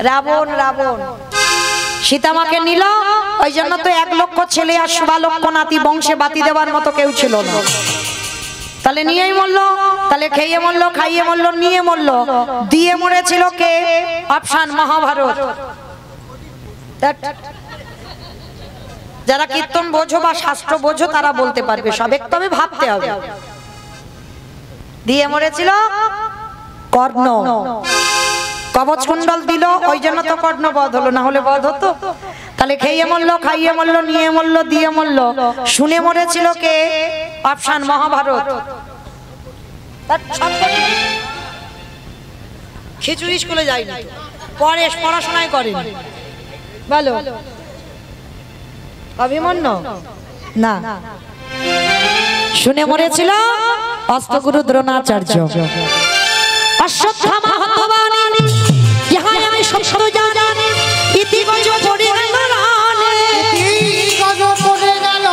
রাবণ। রাবণ সীতামাকে নিল, ওই জন্য তো 1 লক্ষ ছেলে আর 16 লক্ষ নাতি, বংশে বাতি দেওয়ার মতো কেউ ছিল না। তাহলে নিয়েই মরলো, তাহলে খেয়ে মরলো, খাইয়ে মরলো, নিয়ে মরলো। দিয়ে মরেছিল কে? অপশন মহাভারত। যারা কীর্তন বোঝো বা শাস্ত্র বোঝো তারা বলতে পারবে সব, তবে ভাবতে হবে। দিয়ে মরেছিল কর্ণ। কবচ কুণ্ডল দিল, ওই জন্য তো কর্ণ বধ হলো, না হলে বধ হতো? তাহলে খেয়ে মরলো, খাইয়ে মরলো, নিয়ে মরলো, দিয়ে মরলো। শুনে মরেছিল কে? অপশন মহাভারত। খিচুড়ি স্কুলে যায়নি, পরে পড়াশোনায় করেন। বলো অভিমন্যু না, শুনে মরেছিল অস্ত্রগুরু দ্রোণাচার্য। অশ্বত্থামা হতবানি ইহা আমি সত্য জানি, ইতি গজ পড়ে গেল রানে, ইতি গজ পড়ে গেল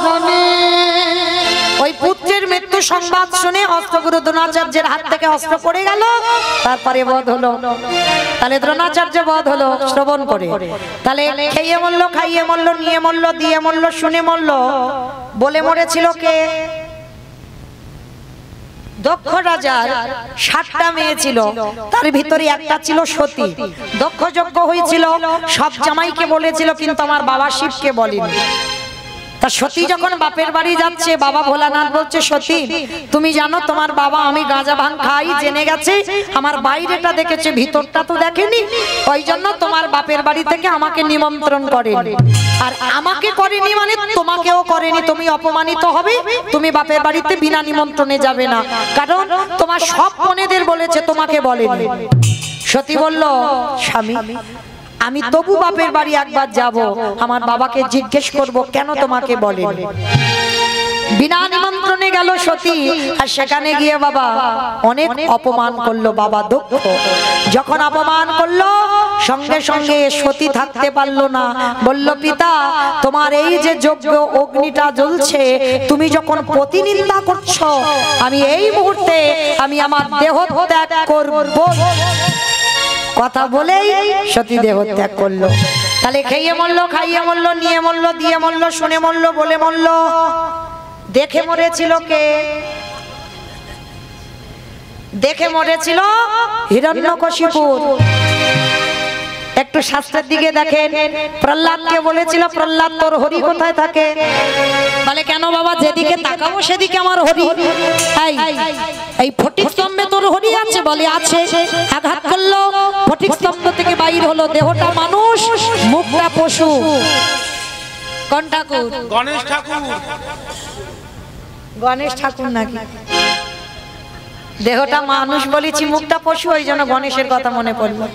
রানে। ওই পুত্রের মৃত্যু সংবাদ শুনে অস্ত্রগুরু দ্রোণাচার্যের হাত থেকে অস্ত্র পড়ে গেল, তারপরে বধ হলো। তাহলে দ্রোণাচার্য বধ হলো শ্রবণ করে। তাহলে খেয়ে মরলো, খাইয়ে মরলো, নিয়ে মরলো, দিয়ে মরলো, শুনে মরলো। বলে মরেছিল কে? দক্ষ রাজার 7টা মেয়ে ছিল, তার ভিতরে একটা ছিল সতী। দক্ষ যজ্ঞ হয়েছিল, সব জামাইকে বলেছিল, কিন্তু আমার বাবা শিবকে বলেনি। তা সতী যখন বাপের বাড়ি যাচ্ছে, বাবা ভোলানাথ বলছে, সতী তুমি জানো তোমার বাবা আমি গাঁজা ভাঙ খাই জেনে গেছে, আমার বাইরেটা দেখেছে, ভিতরটা তো দেখেনি, ওই জন্য তোমার বাপের বাড়ি থেকে আমাকে নিমন্ত্রণ করেনি। আর আমাকে করেনি মানে তোমাকেও করেনি, তুমি অপমানিত হবে, তুমি বাপের বাড়িতে বিনা নিমন্ত্রণে যাবে না, কারণ তোমার সব বোনেদের বলেছে, তোমাকে বলেনি। সতী বলল, স্বামী আমি তবু বাপের বাড়ি একবার যাব, আমার বাবাকে জিজ্ঞেস করব কেন তোমাকে বলেনি। বিনা নিমন্ত্রণে গেল সতী, আর সেখানে গিয়ে বাবা অনেক অপমান করলো। বাবা দক্ষ যখন অপমান করলো, সঙ্গে সঙ্গে সতী থাকতে পারলো না, বলল, পিতা তোমার এই যে যজ্ঞ অগ্নিটা জ্বলছে, তুমি যখন প্রতিনিন্দা করছো, আমি এই মুহূর্তে আমি আমার দেহ ত্যাগ করব। কথা বলেই সতী দেহ ত্যাগ করলো। তাহলে খেয়ে মরলো, খাইয়ে মরলো, নিয়ে মরলো, দিয়ে মরলো, শুনে মরলো, বলে মরলো। দেখে মরেছিল কে? দেখে মরেছিল হিরণ্যকশিপু। একটু শাস্ত্রের দিকে দেখেন, প্রহ্লাদকে বলেছিল, প্রহ্লাদ তোর হরি কোথায় থাকে? বলে কেন বাবা, যেদিকে তাকাবো সেদিকে আমার হরি। এই ফটিক স্তম্ভে তোর হরি আছে? বলে আছে। আঘাত করলো, ফটিক স্তম্ভ থেকে বাইর হলো, দেহটা মানুষ, মুখটা পশু। কোন ঠাকুর? গণেশ ঠাকুর। গণেশ ঠাকুর নাকি? দেহটা মানুষ বলেছি, মুখটা পশু, ওই জন্য গণেশের কথা মনে পড়লো।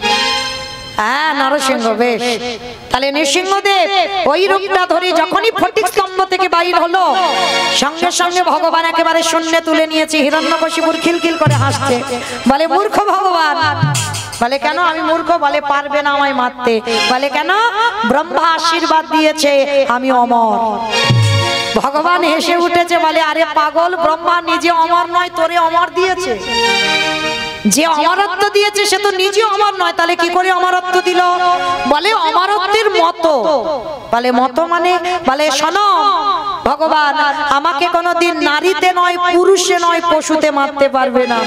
হ্যাঁ, নরসিংহ। বেশ, তাহলে নৃসিংহদেব ওই রূপটা ধরে যখনই ফটিক স্তম্ভ থেকে বাইর হলো, সঙ্গে সঙ্গে ভগবান একেবারে শূন্যে তুলে নিয়েছে। হিরণ্যকশিপুর খিলখিল করে হাসছে, বলে মূর্খ ভগবান। বলে কেন আমি মূর্খ? বলে পারবে না আমায় মারতে। বলে কেন? ব্রহ্মা আশীর্বাদ দিয়েছে আমি অমর। ভগবান হেসে উঠেছে, বলে আরে পাগল, ব্রহ্মা নিজে অমর নয়, তোরে অমর দিয়েছে। যে অমরত্ব দিয়েছে সে তো নিজে অমর নয়, তাহলে কি করে অমরত্ব দিল? বলে অমরত্বের মতো। বলে মতো মানে? বলে শোনো, ভগবান আমাকে কোনোদিন নারীতে নয়, পুরুষে নয়, পশুতে মারতে পারবে না।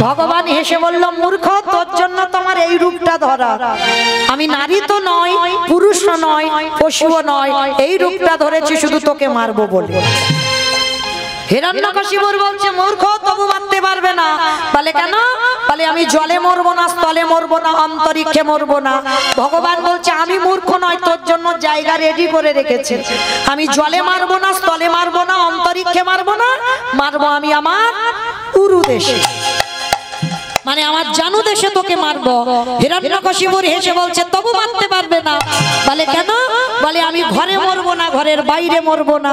ভগবান হেসে বলল, মূর্খ, তোর জন্য তোমার এই রূপটা ধরা। আমি নারী তো নয়, পুরুষও নয়, পশুও নয়, এই রূপটা ধরেছি শুধু তোকে মারবো বলে। হিরণ্যকশিপুর বলছে, মূর্খ, তবু মারতে পারবে না। বলে কেন? বলে আমি জলে মরবো না, স্থলে মরবো না, অন্তরিক্ষে মরবো না। ভগবান বলছে, আমি মূর্খ নয়, তোর জন্য জায়গা রেডি করে রেখেছি। আমি জলে মারবো না, স্থলে মারবো না, অন্তরিক্ষে মারবো না, মারবো আমি আমার উরু দেশে, মানে আমার জানু দেশে তোকে মারবো। হিরণ্যকশিপুর হেসে বলছে, তবু মারতে পারবে না। বলে কেন? বলে আমি ঘরে মরবো না, ঘরের বাইরে মরবো না।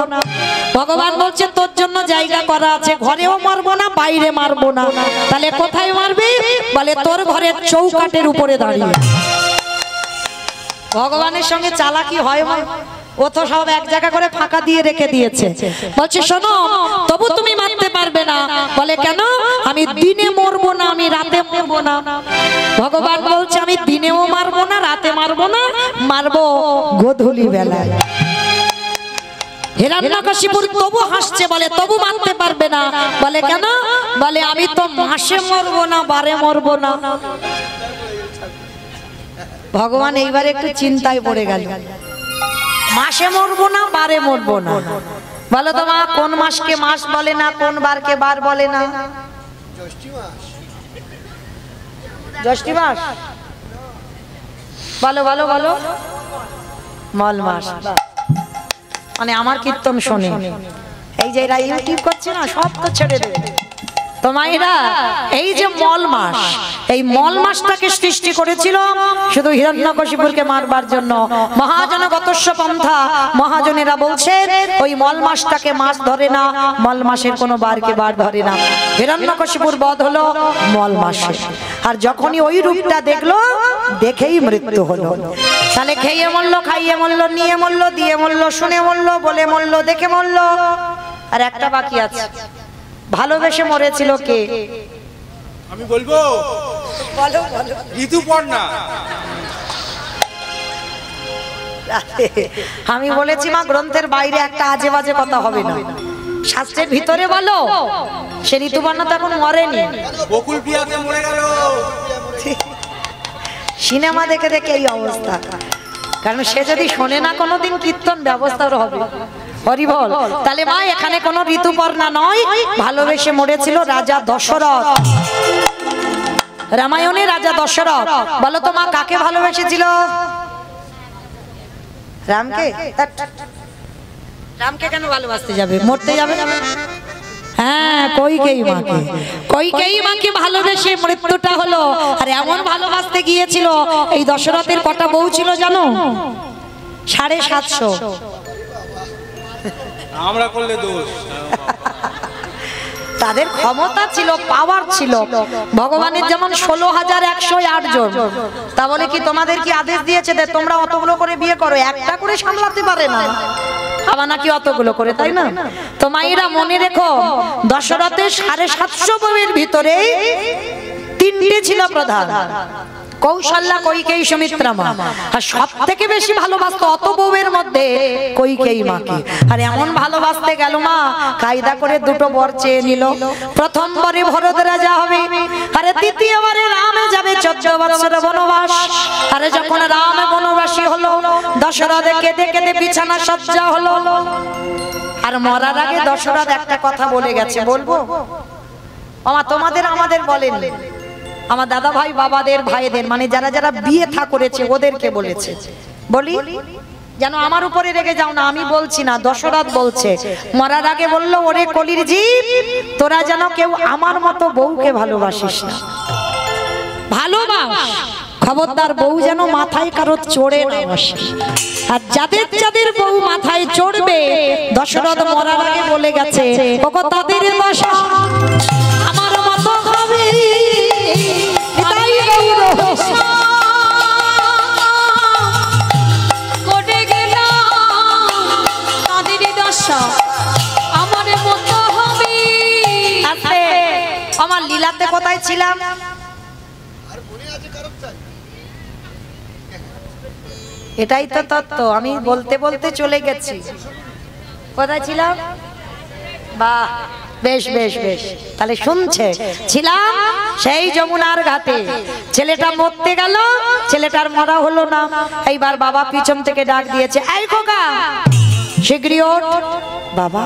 ভগবান বলছে, তোর জন্য জায়গা করা আছে, ঘরেও মারবো না, বাইরে মারবো না। তাহলে কোথায় মারবি? বলে তোর ঘরের চৌকাঠের উপরে দাঁড়িয়ে। ভগবানের সঙ্গে চালাকি হয়? ও তো সব এক জায়গা করে ফাঁকা দিয়ে রেখে দিয়েছে। বলছে, শোনো, তবু তুমি মারতে পারবে না। বলে কেন? আমি দিনে মরবো না, আমি রাতে মরবো না। ভগবান বলছে, আমি দিনেও মারবো না, রাতে মারবো না, মারবো গোধূলি বেলায়। হিরণ্যকশিপুর তবু হাসছে, বলে তবু মারতে পারবে না। বলে কেন? বলে আমি তো মাসে মরবো না, বারে মরবো না। ভগবান এইবার একটু চিন্তায় পড়ে গেল, মাসে মরবো না, বারে মরবো না। বলো তো মা, কোন মাসকে মাস বলে না, কোন বারকে বার বলে না? জ্যৈষ্ঠী মাস, বলো বলো বলো, মল মাস। মানে আমার কীর্তন শোনে, এই যে এরা ইউটিউব করছে না, সব তো ছেড়ে দেবে। তো মায়েরা, এই যে মল মাস, এই মল মাসটাকে সৃষ্টি করেছিল শুধু হিরণ্যকশিপুরকে মারবার জন্য। মহাজনগতস্য পন্থা, মহাজনেরা বলছেন ওই মল মাসটাকে মাস ধরে না, মল মাসের কোনো বারকে বার ধরে না। হিরণ্যকশিপুর বধ হলো মল মাসে, আর যখনই ওই রূপটা দেখলো, দেখেই মৃত্যু হলো। তাহলে খেয়ে মরলো, খাইয়ে মরলো, নিয়ে মরলো, দিয়ে মরলো, শুনে মরলো, বলে মরলো, দেখে মরলো। আর একটা বাকি আছে, ভালোবেসে মরেছিল কে? আমি বলবো, বলো বলো। ঋতুপর্ণা। আমি বলেছি মা, গ্রন্থের বাইরে একটা আজে বাজে কথা হবে না, শাস্ত্রের ভিতরে বলো। সে ঋতুপর্ণা তো এখন মরেনি, বকুল প্রিয়াতে মরে গেল। সিনেমা দেখে দেখে এই অবস্থা। কারণ সে যদি শোনে না কোনোদিন কীর্তন, ব্যবস্থার হবে। হরি বল। তাহলে মা, এখানে কোনো ঋতুপর্ণা নয়, ভালোবেসে মরেছিল রাজা দশরথ। রামায়ণে রাজা দশরথ। বলো তো মা, কাকে ভালোবেসেছিল? রামকে। রামকে কেন ভালোবাসতে যাবে? মরতে যাবে? হ্যাঁ, কইকেয়ী মাকে, কইকেয়ী মাকে ভালোবেসে মৃত্যুটা হলো। আর এমন ভালোবাসতে গিয়েছিল, এই দশরথের কটা বউ ছিল জানো? 750। আমরা করলে দোষ। তাদের ক্ষমতা ছিল, পাওয়ার ছিল। ভগবানের যেমন 16,108 জন, তা বলে কি তোমাদের কি আদেশ দিয়েছে যে তোমরা অতগুলো করে বিয়ে করো? একটা করে সামলাতে পারে না, আবার নাকি অতগুলো করে, তাই না? তো মায়েরা মনে রেখো, দশরথের 750 বউয়ের ভিতরে 3টে ছিল প্রধান, কৌশল্যা, কইকেয়ী, সুমিত্রা মা। আর সব থেকে বেশি ভালোবাসতো অত বউয়ের মধ্যে কইকেয়ী মাকে। আর এমন ভালোবাসতে গেল মা, কায়দা করে 2টো বর চেয়ে নিল। প্রথমবারে ভরত রাজা হবে, আরে দ্বিতীয়বারে রামে যাবে 14 বছর বনবাস। আরে যখন রাম বনবাসী হলো, দশরথ কেঁদে কেঁদে বিছানা সজ্জা হলো। আর মরার আগে দশরথ একটা কথা বলে গেছে, বলবো? আমা তোমাদের আমাদের বলেন, আমার দাদা ভাই বাবাদের ভাইদের, মানে যারা যারা বিয়ে থা করেছে ওদেরকে বলেছে। বলি যেন আমার উপরে রেগে যাও না, আমি বলছি না, দশরথ বলছে। মরার আগে বলল, ওরে কলির জীব, তোরা যেন কেউ আমার মতো বউকে ভালোবাসিস না। ভালোবাস, খবরদার বউ যেন মাথায় কারো চড়ে না বসে। আর যাদের যাদের বউ মাথায় চড়বে, দশরথ মরার আগে বলে গেছে, ওগো তাদের দশা আমার মতো হবে। আমার লীলাতে কোথায় ছিলাম? এটাই তো তত্ত্ব, আমি বলতে বলতে চলে গেছি। কোথায় ছিলাম? বাহ, বেশ বেশ বেশ। তাহলে শুনছে, ছিলাম সেই যমুনার ঘাটে। ছেলেটা মরতে গেল, ছেলেটার মরা হলো না। এইবার বাবা পিছন থেকে ডাক দিয়েছে, এই খোকা, শীঘ্রই ওঠ। বাবা,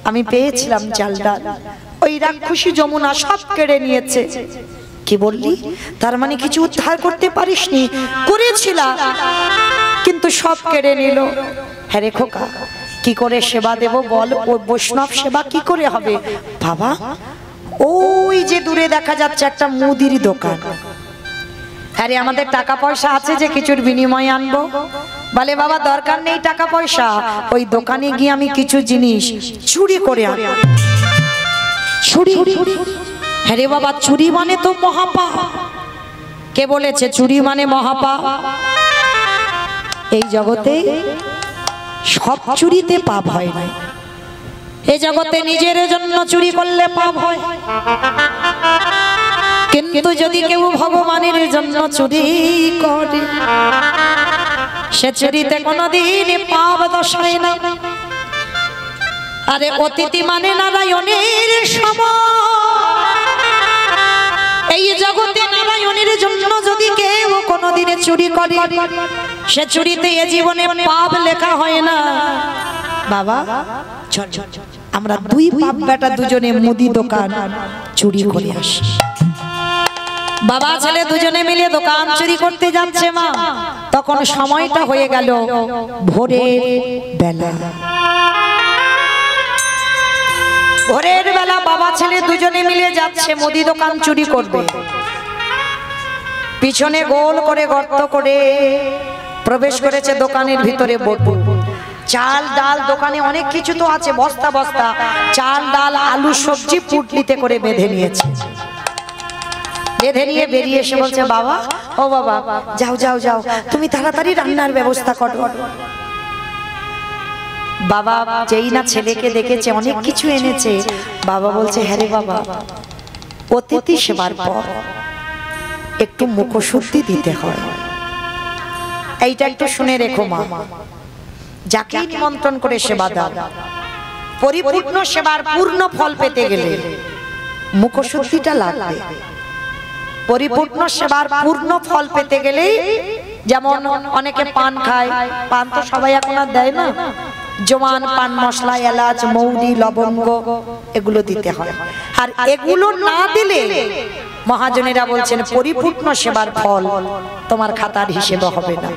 আমি পেয়েছিলাম চাল ডাল, ওই রাক্ষসী যমুনা সব কেড়ে নিয়েছে। কি বললি? তার মানে কিছু উদ্ধার করতে পারিসনি? করেছিলাম, কিন্তু সব কেড়ে নিল। হ্যাঁ রে খোকা, কি করে সেবা দেব বল? ও বৈষ্ণব সেবা কি করে হবে? বাবা, ওই যে দূরে দেখা যাচ্ছে একটা মুদির দোকান। আরে আমাদের টাকা পয়সা আছে যে কিছুর বিনিময়ে আনবো? বলে বাবা, দরকার নেই টাকা পয়সা, ওই দোকানে গিয়ে আমি কিছু জিনিস চুরি করে আনবো। চুরি? হ্যাঁ রে বাবা, চুরি মানে তো মহাপাপ। কে বলেছে চুরি মানে মহাপাপ? এই জগতে সব চুরিতে পাপ হয় না। এই জগতে নিজের জন্য চুরি করলে পাপ হয়, কিন্তু যদি কেউ ভগবানের জন্য চুরি করে, সে চুরিতে কোনোদিন পাপ দশায় না। আরে অতিথি মানে নারায়ণের সমান। এই জগতে নারায়ণের জন্য যদি কেউ কোনোদিনে চুরি করে, সে চুরিতে এ জীবনে পাপ লেখা হয় না। বাবা, আমরা দুই বাপ বেটা দুজনে মুদি দোকান চুরি করে আসি। বাবা ছেলে দুজনে মিলে দোকান চুরি করতে যাচ্ছে মা। তখন সময়টা হয়ে গেল ভোরের বেলা। ভোরের বেলা বাবা ছেলে দুজনে মিলে যাচ্ছে মুদি দোকান চুরি করবে। পিছনে গোল করে গর্ত করে প্রবেশ করেছে দোকানের ভিতরে। বটু চাল ডাল, দোকানে অনেক কিছু তো আছে, বস্তা বস্তা চাল ডাল আলু সবজি পুটলিতে করে বেঁধে নিয়েছে। বেঁধে নিয়ে বেরিয়ে এসে বলছে, বাবা ও বাবা যাও যাও যাও, তুমি তাড়াতাড়ি রান্নার ব্যবস্থা করো। বাবা যেই না ছেলেকে দেখেছে অনেক কিছু এনেছে, বাবা বলছে, হ্যাঁ রে বাবা, অতিথি সেবার পর একটু মুখশুদ্ধি দিতে হয়। এইটা একটু শুনে রেখো মা, যাকে নিমন্ত্রণ করে সেবা দাও, পরিপূর্ণ সেবার পূর্ণ ফল পেতে গেলে মুখশুদ্ধিটা লাগবে। পরিপূর্ণ সেবার পূর্ণ ফল পেতে গেলে, যেমন অনেকে পান খায়, পান তো সবাই এখন আর দেয় না, জোয়ান পান মশলা, এলাচ, মৌরি, লবঙ্গ এগুলো দিতে হয়। আর এগুলো না দিলে মহাজনেরা বলছেন পরিপূর্ণ সেবার ফল তোমার খাতার হিসেবে হবে না।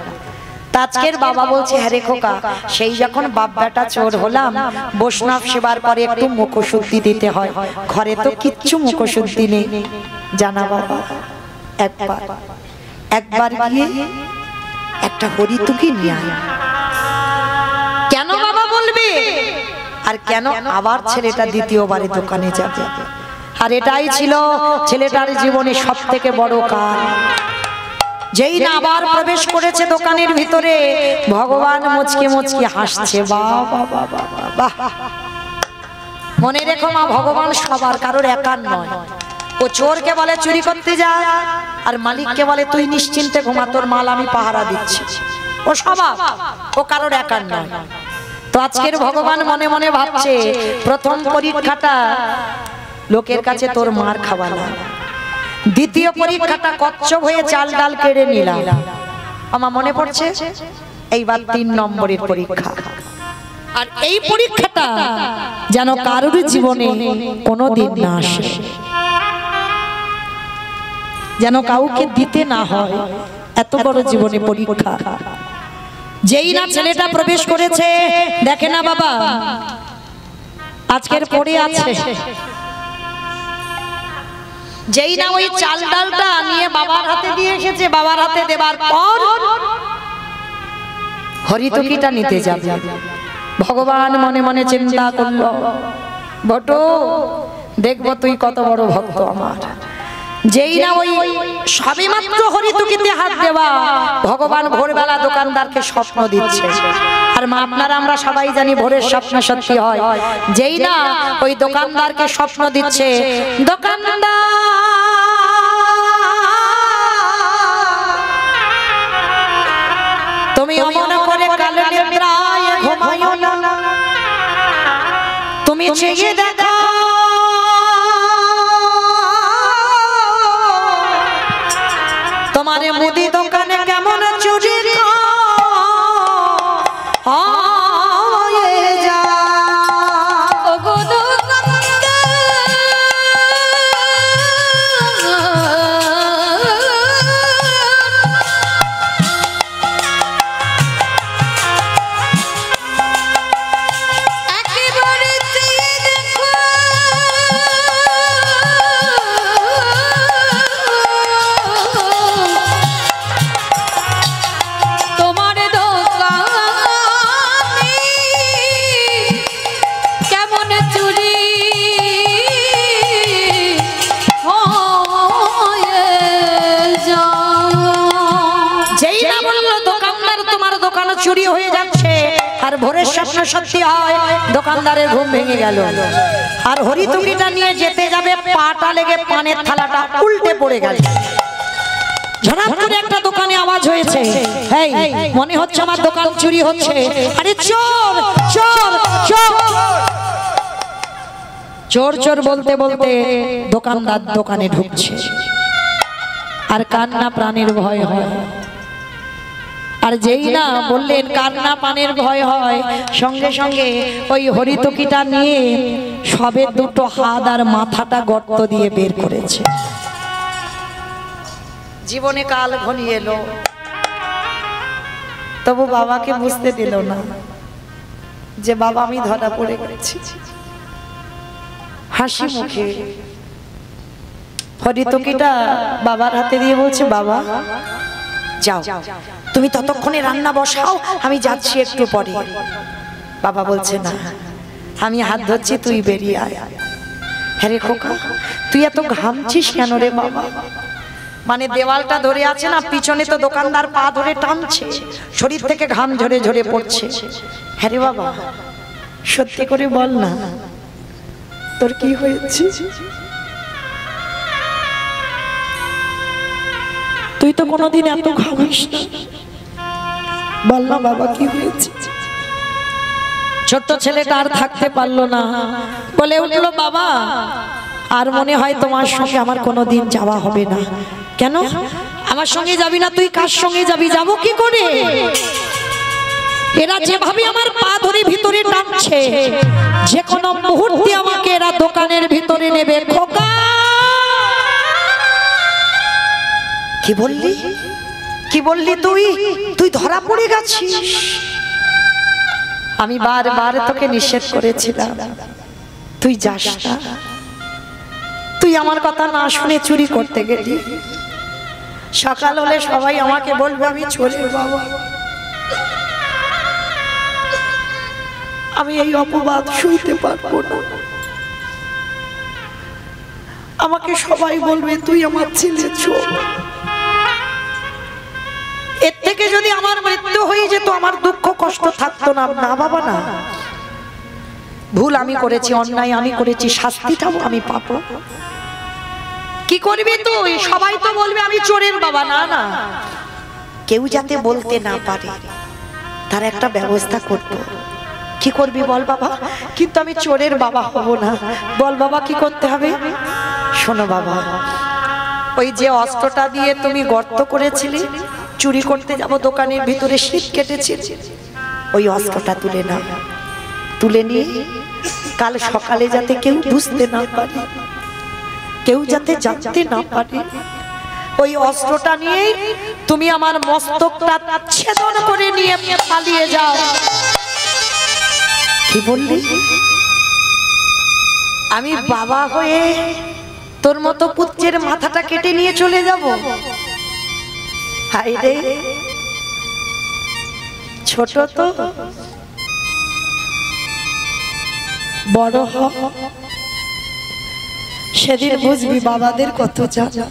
আজকের বাবা বলছে, হ্যাঁ রে খোকা, সেই যখন বাপ বেটা চোর হলাম, বৈষ্ণব সেবার পরে একটু মুখশুদ্ধি দিতে হয়। ঘরে তো কিচ্ছু মুখশুদ্ধি নেই জানা বাবা। একবার গিয়ে একটা হরিতুকি নিয়ে আয়। কেন বাবা বলবে? আর কেন আবার ছেলেটা দ্বিতীয়বারে দোকানে যাবে? আর এটাই ছিল ছেলেটার জীবনে সব থেকে বড় কাজ। যেই না আবার প্রবেশ করেছে দোকানের ভিতরে, ভগবান মুচকি মুচকি হাসছে। বাহ বাহ বাহ বাহ। মনে রেখো মা, ভগবান সবার, কারোর একার নয়। ও চোরকে বলে চুরি করতে যা, আর মালিককে বলে তুই নিশ্চিন্তে ঘুমা, তোর মাল আমি পাহারা দিচ্ছি। ও সবার, ও কারোর একার নয়। তো আজকের ভগবান মনে মনে ভাবছে, প্রথম পরীক্ষাটা লোকের কাছে তোর মার খাওয়ালাম, দ্বিতীয় পরীক্ষাটা কচ্ছপ হয়ে চাল ডাল কেড়ে নিলাম, আমার মনে পড়ছে এইবার 3 নম্বরের পরীক্ষা। আর এই পরীক্ষাটা যেন কারোর জীবনে কোনোদিন না আসে, যেন কাউকে দিতে না হয়। এত বড় জীবনে পরীক্ষা। যেই না ছেলেটা প্রবেশ করেছে, দেখে না বাবা আজকের পড়ে আছে। যেই না ওই চাল ডালটা নিয়ে বাবার হাতে দিয়ে এসেছে, বাবার হাতে দেবার পর হরিতুকিটা নিতে যাবে। ভগবান মনে মনে চিন্তা করলো, বটু দেখবো তুই কত বড় ভক্ত আমার। যেই না ওই সবেমাত্র হরিতুকিতে হাত দেওয়া, ভগবান ভোরবেলা দোকানদারকে স্বপ্ন দিচ্ছে। আর মা আপনারা আমরা সবাই জানি ভোরের স্বপ্ন সত্যি হয়। যেই না ওই দোকানদারকে স্বপ্ন দিচ্ছে, দোকানদার তুমি অমন করে কালো নিদ্রায় ঘুমায়ো না, তুমি চেয়ে দেখো তোমার মুদি দোকানে কেমন চুরি হয়ে যায়। চুরি হয়ে যাচ্ছে আর ভোরের স্বপ্ন সত্যি হয়, দোকানদারের ঘুম ভেঙে গেল। আর হরিতুকিটা নিয়ে যেতে যাবে, পাটা লেগে পানের থালাটা উল্টে পড়ে গেল। ঝড়াত করে একটা দোকানে আওয়াজ হয়েছে, এই মনে হচ্ছে আমার দোকান চুরি হচ্ছে। আরে চোর চোর চোর চোর চোর বলতে বলতে দোকানদার দোকানে ঢুকছে। আর কান্না প্রাণের ভয় হয়। আর যেই না বললেন কান্না পানের ভয় হয়, সঙ্গে সঙ্গে ওই হরিতুকিটা নিয়ে সবে দুটো হাত আর মাথাটা গর্ত দিয়ে বের করেছে। জীবনে কাল ঘনিয়ে এলো, তবু বাবাকে বুঝতে দিল না যে বাবা আমি ধরা পড়ে গেছি। হাসি মুখে হরিতকিটা বাবার হাতে দিয়ে বলছে, বাবা যাও, তুমি ততক্ষণে রান্না বসাও, আমি যাচ্ছি একটু পরে। বাবা বলছে, না, আমি হাত ধরছি, তুই বেরিয়ে আয়। হ্যাঁ রে খোকা, তুই এত ঘামছিস কেন রে বাবা? মানে দেওয়ালটা ধরে আছে না, পিছনে তো দোকানদার পা ধরে টানছে, শরীর থেকে ঘাম ঝরে ঝরে পড়ছে। হ্যাঁ রে বাবা, সত্যি করে বল না, তোর কি হয়েছে? তুই তো কোনোদিন এত ঘামিস না, বল না বাবা কি হয়েছে? ছোট্ট ছেলেটা আর থাকতে পারলো না, বলে উঠলো, বাবা আর মনে হয় তোমার সঙ্গে আমার কোনোদিন যাওয়া হবে না। কেন আমার সঙ্গে যাবি না? তুই কার সঙ্গে যাবি? যাবো কি করে? এরা যেভাবে আমার পা ধরে ভিতরে টানছে, যে কোনো মুহূর্তে আমাকে এরা দোকানের ভিতরে নেবে। খোকা, কি বললি? কি বললি তুই? তুই ধরা পড়ে গেছিস। আমি বারবার তোকে নিষেধ করেছিলাম, তুই যাস না। তুই আমার কথা না শুনে চুরি করতে গেলি। সকাল হলে সবাই আমাকে বলবে আমি চোরের বাবা। আমি এই অপবাদ সইতে পারবো না। আমাকে সবাই বলবে তুই আমার ছেলে চোর। এর থেকে যদি আমার মৃত্যু হয়ে যেত, আমার দুঃখ কষ্ট থাকতো না। না বাবা না, ভুল আমি করেছি, অন্যায় আমি করেছি, শাস্তিটাও আমি পাবো। কি করবি তুই? সবাই তো বলবে আমি চোরের বাবা। না না, কেউ যাতে বলতে না পারে তার একটা ব্যবস্থা করবো। কি করবি বল বাবা? কিন্তু আমি চোরের বাবা হব না। বল বাবা কি করতে হবে? শোনো বাবা, ওই যে অস্ত্রটা দিয়ে তুমি গর্ত করেছিলে, চুরি করতে যাব দোকানের ভিতরে শীত কেটেছে, ওই অস্ত্রটা তুলে নাও। তুলে নিয়ে কাল সকালে যাতে কেউ বুঝতে না পারে, কেউ যাতে জানতে না পারে, ওই অস্ত্রটা নিয়ে তুমি আমার মস্তকটা ছেদন করে নিয়ে পালিয়ে যাও। কি বললি? আমি বাবা হয়ে তোর মতো পুত্রের মাথাটা কেটে নিয়ে চলে যাব? হায় রে, ছোট তো, বড় হ, সেদিন বুঝবি বাবাদের কত জ্বালা।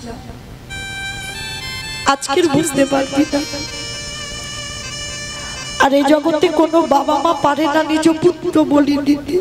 আজকের বুঝতে পারবি না। আর এই জগতে কোনো বাবা মা পারে না নিজ পুত্র বলি দিতে।